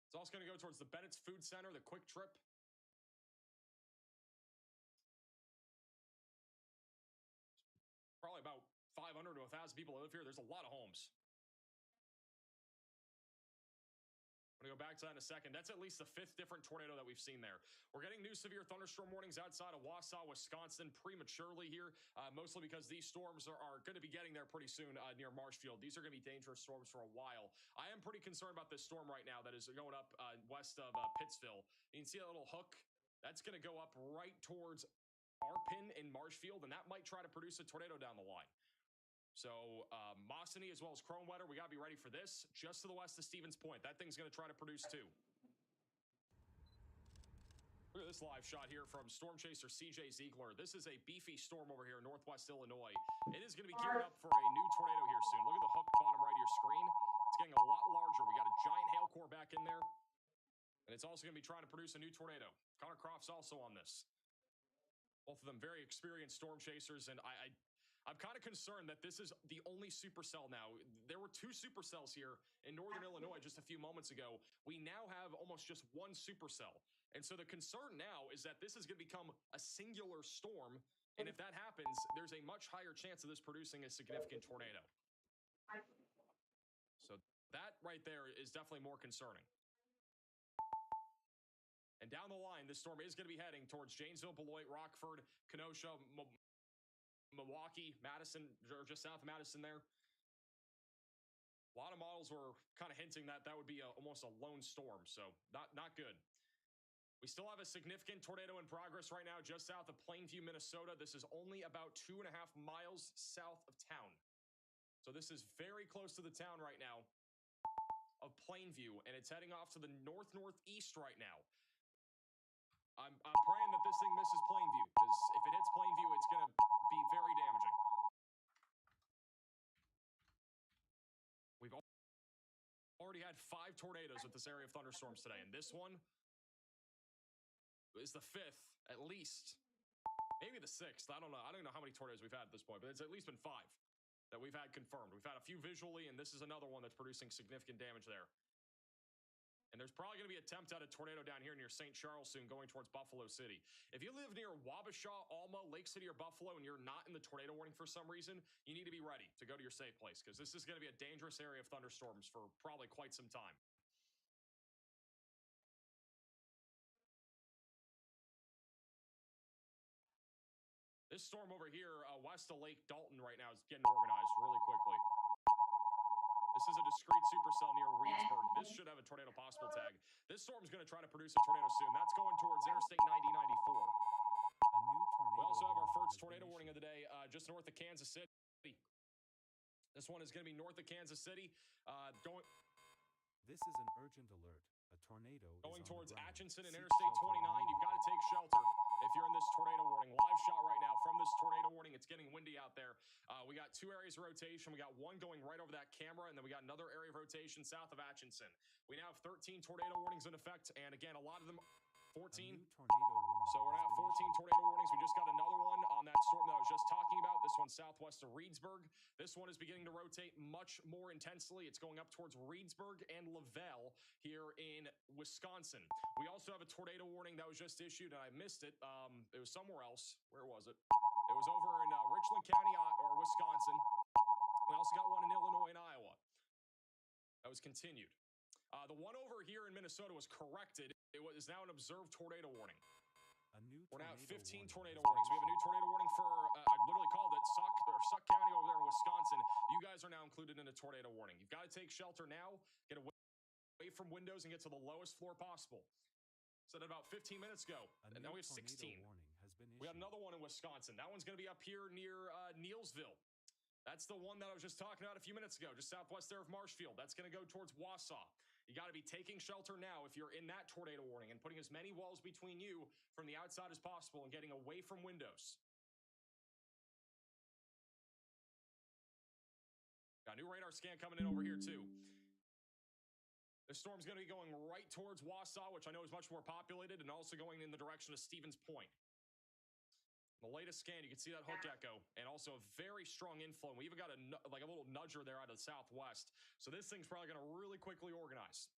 It's also going to go towards the Bennett's Food Center, the Quick Trip. Probably about 500 to 1,000 people that live here. There's a lot of homes. I'm going to go back to that in a second. That's at least the 5th different tornado that we've seen there. We're getting new severe thunderstorm warnings outside of Wausau, Wisconsin prematurely here, mostly because these storms are going to be getting there pretty soon near Marshfield. These are going to be dangerous storms for a while. I am pretty concerned about this storm right now that is going up west of Pittsville. You can see a little hook. That's going to go up right towards our pin in Marshfield, and that might try to produce a tornado down the line. So, Mossany as well as Chromewetter, we got to be ready for this. Just to the west of Stevens Point. That thing's going to try to produce too. Look at this live shot here from Storm Chaser CJ Ziegler. This is a beefy storm over here in northwest Illinois. It is going to be gearing up for a new tornado here soon. Look at the hook bottom right of your screen. It's getting a lot larger. We got a giant hail core back in there. And it's also going to be trying to produce a new tornado. Connor Croft's also on this. Both of them very experienced storm chasers, and I'm kind of concerned that this is the only supercell now. There were 2 supercells here in northern Illinois just a few moments ago. We now have almost just 1 supercell. And so the concern now is that this is going to become a singular storm, and if that happens, there's a much higher chance of this producing a significant tornado. So that right there is definitely more concerning. And down the line, this storm is going to be heading towards Janesville, Beloit, Rockford, Kenosha, Milwaukee, Madison, or just south of Madison there. A lot of models were kind of hinting that that would be almost a lone storm, so not good. We still have a significant tornado in progress right now just south of Plainview, Minnesota. This is only about 2.5 miles south of town. So this is very close to the town right now of Plainview, and it's heading off to the northeast right now. I'm praying that this thing misses Plainview, because if it hits Plainview, it's going to be very damaging. We've already had 5 tornadoes with this area of thunderstorms today, and this one is the 5th, at least. Maybe the 6th. I don't know. I don't know how many tornadoes we've had at this point, but it's at least been 5 that we've had confirmed. We've had a few visually, and this is another one that's producing significant damage there. And there's probably going to be an attempt at a tornado down here near St. Charles soon, going towards Buffalo City. If you live near Wabasha, Alma, Lake City, or Buffalo, and you're not in the tornado warning for some reason, you need to be ready to go to your safe place, because this is going to be a dangerous area of thunderstorms for probably quite some time. This storm over here, west of Lake Dalton right now, is getting organized really quickly. This is a discrete supercell near Reedsburg. This should have a tornado possible tag. This storm's going to try to produce a tornado soon. That's going towards Interstate 9094. A new tornado We also have our warning first has been tornado warning of issued. the day, just north of Kansas City. This one is going to be north of Kansas City, going This is an urgent alert. A tornado going is on towards the ground. Atchison and Seek Interstate shelter 29. You've immediately. got to take shelter if you're in this tornado warning. Live shot right now from this tornado warning. It's getting windy out there. We got 2 areas of rotation. We got one going right over that camera, and then we got another area of rotation south of Atchison. We now have 13 tornado warnings in effect, and again, a lot of them 14. A new tornado warning So we're has now at been 14 issued. tornado warnings. We just got another one on that storm that I was just talking about. This one's southwest of Reedsburg. This one is beginning to rotate much more intensely. It's going up towards Reedsburg and Lavelle here in Wisconsin. We also have a tornado warning that was just issued, and I missed it. It was somewhere else. Where was it? It was over in Richland County or Wisconsin. We also got one in Illinois and Iowa. That was continued. The one over here in Minnesota was corrected. It is now an observed tornado warning. A new We're now at tornado 15 warning tornado has been warnings. We have a new tornado warning for, I literally called it Suck County over there in Wisconsin. You guys are now included in a tornado warning. You've got to take shelter now, get away from windows, and get to the lowest floor possible. Said about 15 minutes ago, A and new now we have tornado 16. warning has been issued. We got another one in Wisconsin. That one's going to be up here near Neilsville. That's the one that I was just talking about a few minutes ago, just southwest there of Marshfield. That's going to go towards Wausau. You got to be taking shelter now if you're in that tornado warning and putting as many walls between you from the outside as possible and getting away from windows. Got a new radar scan coming in over here too. This storm's going to be going right towards Wausau, which I know is much more populated, and also going in the direction of Stevens Point. The latest scan, you can see that hook echo, and also a very strong inflow. We even got a little nudger there out of the southwest. So this thing's probably going to really quickly organize.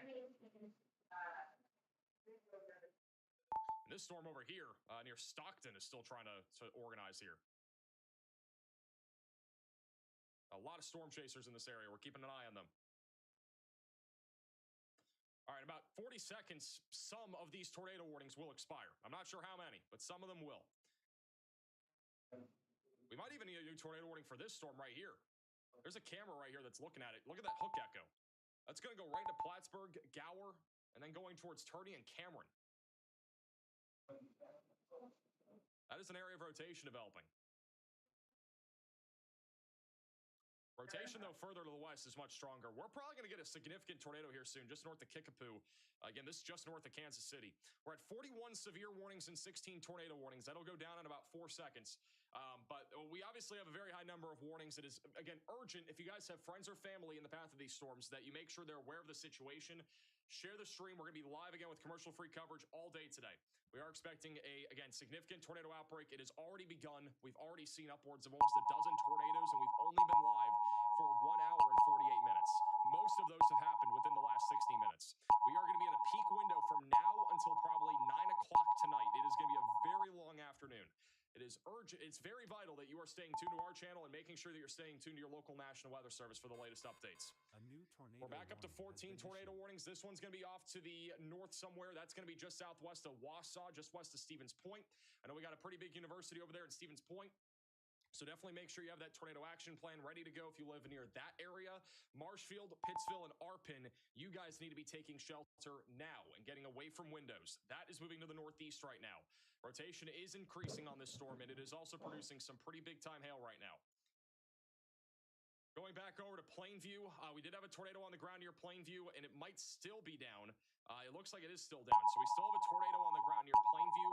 And this storm over here near Stockton is still trying to organize here. A lot of storm chasers in this area. We're keeping an eye on them. All right, about 40 seconds, some of these tornado warnings will expire. I'm not sure how many, but some of them will. We might even need a new tornado warning for this storm right here. There's a camera right here that's looking at it. Look at that hook echo. That's going to go right into Plattsburgh, Gower, and then going towards Turney and Cameron. That is an area of rotation developing. Rotation, though, further to the west is much stronger. We're probably going to get a significant tornado here soon, just north of Kickapoo. Again, this is just north of Kansas City. We're at 41 severe warnings and 16 tornado warnings. That'll go down in about 4 seconds. But we obviously have a very high number of warnings. It is, again, urgent if you guys have friends or family in the path of these storms that you make sure they're aware of the situation. Share the stream. We're going to be live again with commercial-free coverage all day today. We are expecting again, significant tornado outbreak. It has already begun. We've already seen upwards of almost a dozen tornadoes, and we've only been live for 1 hour and 48 minutes. Most of those have happened within the last 60 minutes. We are going to be in a peak window from now until probably 9 o'clock tonight. It is going to be a very long afternoon. It is urgent. It's very vital that you are staying tuned to our channel and making sure that you're staying tuned to your local National Weather Service for the latest updates. A new tornado. We're back up to 14 tornado warnings. This one's going to be off to the north somewhere. That's going to be just southwest of Wausau, just west of Stevens Point. I know we got a pretty big university over there in Stevens Point. So definitely make sure you have that tornado action plan ready to go if you live near that area. Marshfield, Pittsville, and Arpin, you guys need to be taking shelter now and getting away from windows. That is moving to the northeast right now. Rotation is increasing on this storm, and it is also producing some pretty big-time hail right now. Going back over to Plainview, we did have a tornado on the ground near Plainview, and it might still be down. It looks like it is still down. So we still have a tornado on the ground near Plainview,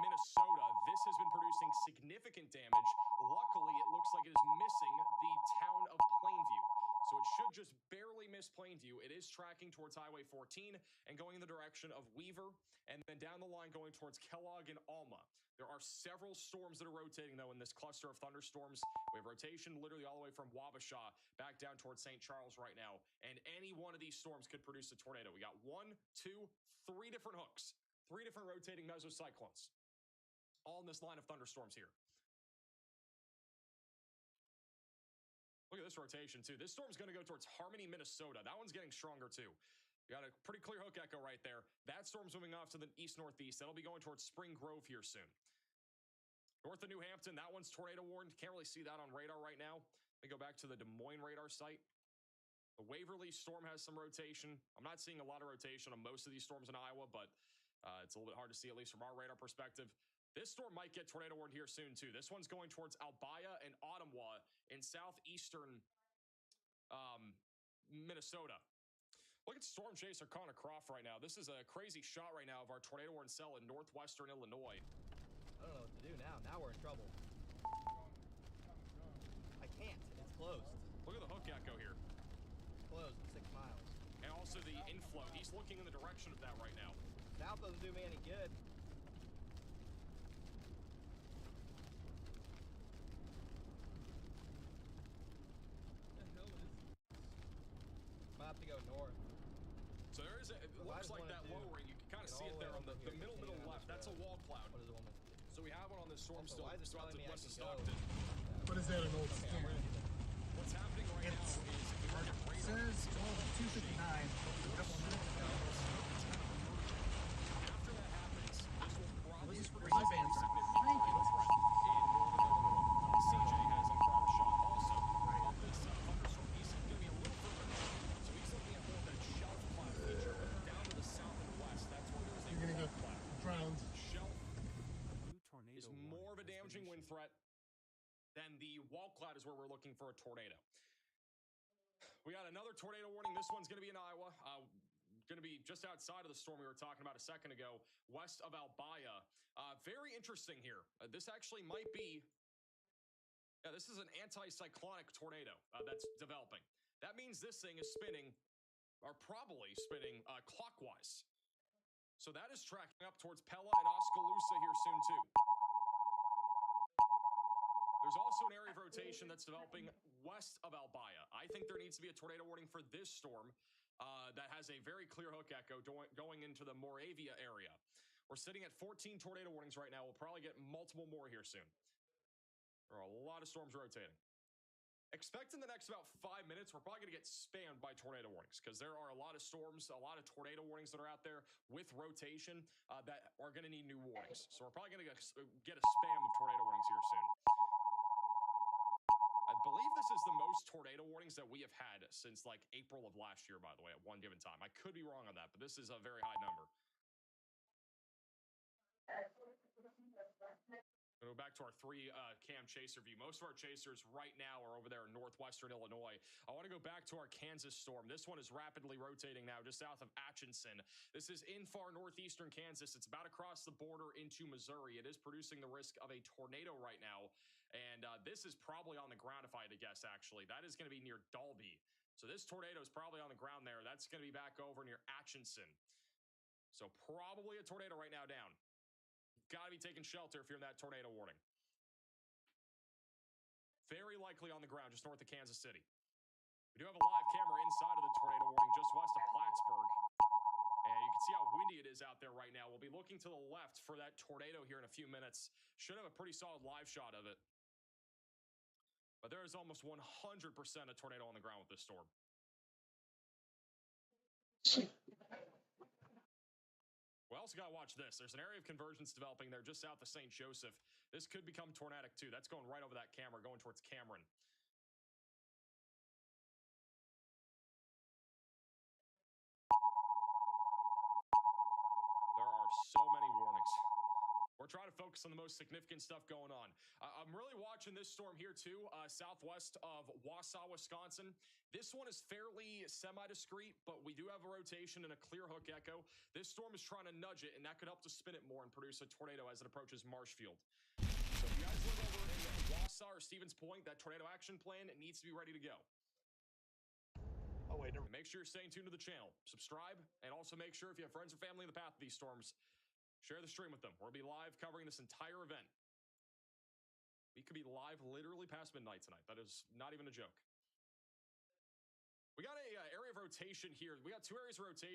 Minnesota. This has been producing significant damage. Luckily, it looks like it is missing the town of Plainview. So it should just barely miss Plainview. It is tracking towards Highway 14 and going in the direction of Weaver, and then down the line going towards Kellogg and Alma. There are several storms that are rotating, though, in this cluster of thunderstorms. We have rotation literally all the way from Wabasha back down towards St. Charles right now, and any one of these storms could produce a tornado. We got 1, 2, 3 different hooks, 3 different rotating mesocyclones, all in this line of thunderstorms here. Look at this rotation, too. This storm's going to go towards Harmony, Minnesota. That one's getting stronger, too. You got a pretty clear hook echo right there. That storm's moving off to the east-northeast. That'll be going towards Spring Grove here soon. North of New Hampton, that one's tornado warned. Can't really see that on radar right now. Let me go back to the Des Moines radar site. The Waverly storm has some rotation. I'm not seeing a lot of rotation on most of these storms in Iowa, but it's a little bit hard to see, at least from our radar perspective. This storm might get tornado warned here soon, too. This one's going towards Albia and Ottawa in southeastern Minnesota. Look at Storm Chaser Connor Croft right now. This is a crazy shot right now of our tornado warned cell in northwestern Illinois. I don't know what to do now. Now we're in trouble. I can't. It's closed. Look at the hook echo here. It's closed at 6 miles. And also the inflow. He's looking in the direction of that right now. South doesn't do me any good. What the hell is this? Might have to go north. So there is a, it looks like that lowering. You can kind of see it there on the middle left. That's a wall cloud. What does it want me to do? So we have one on this storm Also, still. why is it It's about telling to me I west of can go? Stockton. What is that, an old steamer? What's happening right now is if we look at It radar, says 259. after that happens, this will probably These produce a bands pretty are significant cranking. tornado threat in northern Illinois. CJ has a crowd shot also of this thunderstorm. He's going to be a little further north, so he's looking at more of that shelf cloud feature, but down to the south and west, that's where there's a You're gonna wall get cloud. drowned. Shelf New tornado is warning more of a has been damaging wind issued. threat than the wall cloud is where we're looking for a tornado. We got another tornado warning. This one's going to be in Iowa. Going to be just outside of the storm we were talking about a second ago, west of Albia. Very interesting here. This actually might be, this is an anticyclonic tornado that's developing. That means this thing is spinning, or probably spinning clockwise. So that is tracking up towards Pella and Oskaloosa here soon too. There's also an area of rotation that's developing west of Albia. I think there needs to be a tornado warning for this storm that has a very clear hook echo going into the Moravia area. We're sitting at 14 tornado warnings right now. We'll probably get multiple more here soon. There are a lot of storms rotating. Expect in the next about 5 minutes, we're probably going to get spammed by tornado warnings because there are a lot of storms, a lot of tornado warnings that are out there with rotation that are going to need new warnings. So we're probably going to get a spam of tornado warnings here soon. I believe this is the most tornado warnings that we have had since like April of last year, by the way, at one given time. I could be wrong on that, but this is a very high number. Go back to our three cam chaser view. Most of our chasers right now are over there in northwestern Illinois. I want to go back to our Kansas storm. This one is rapidly rotating now just south of Atchison. This is in far northeastern Kansas. It's about across the border into Missouri. It is producing the risk of a tornado right now. And this is probably on the ground, if I had to guess, actually. That is going to be near Dalby. So this tornado is probably on the ground there. That's going to be back over near Atchison. So probably a tornado right now down. Got to be taking shelter if you're in that tornado warning. Very likely on the ground, just north of Kansas City. We do have a live camera inside of the tornado warning, just west of Plattsburgh. And you can see how windy it is out there right now. We'll be looking to the left for that tornado here in a few minutes. Should have a pretty solid live shot of it. But there is almost 100% a tornado on the ground with this storm. We also got to watch this. There's an area of convergence developing there just south of St. Joseph. This could become tornadic too. That's going right over that camera, going towards Cameron. There are so many warnings. We're trying to focus on the most significant stuff going on. I'm really watching this storm here too, southwest of Wausau, Wisconsin. This one is fairly semi-discreet, but we do have a rotation and a clear hook echo. This storm is trying to nudge it, and that could help to spin it more and produce a tornado as it approaches Marshfield. So if you guys live over in Wausau or Stevens Point, that tornado action plan, it needs to be ready to go. Oh, wait. And make sure you're staying tuned to the channel. Subscribe, and also make sure if you have friends or family in the path of these storms, share the stream with them. We'll be live covering this entire event. We could be live literally past midnight tonight. That is not even a joke. We got a area of rotation here. We got two areas of rotation.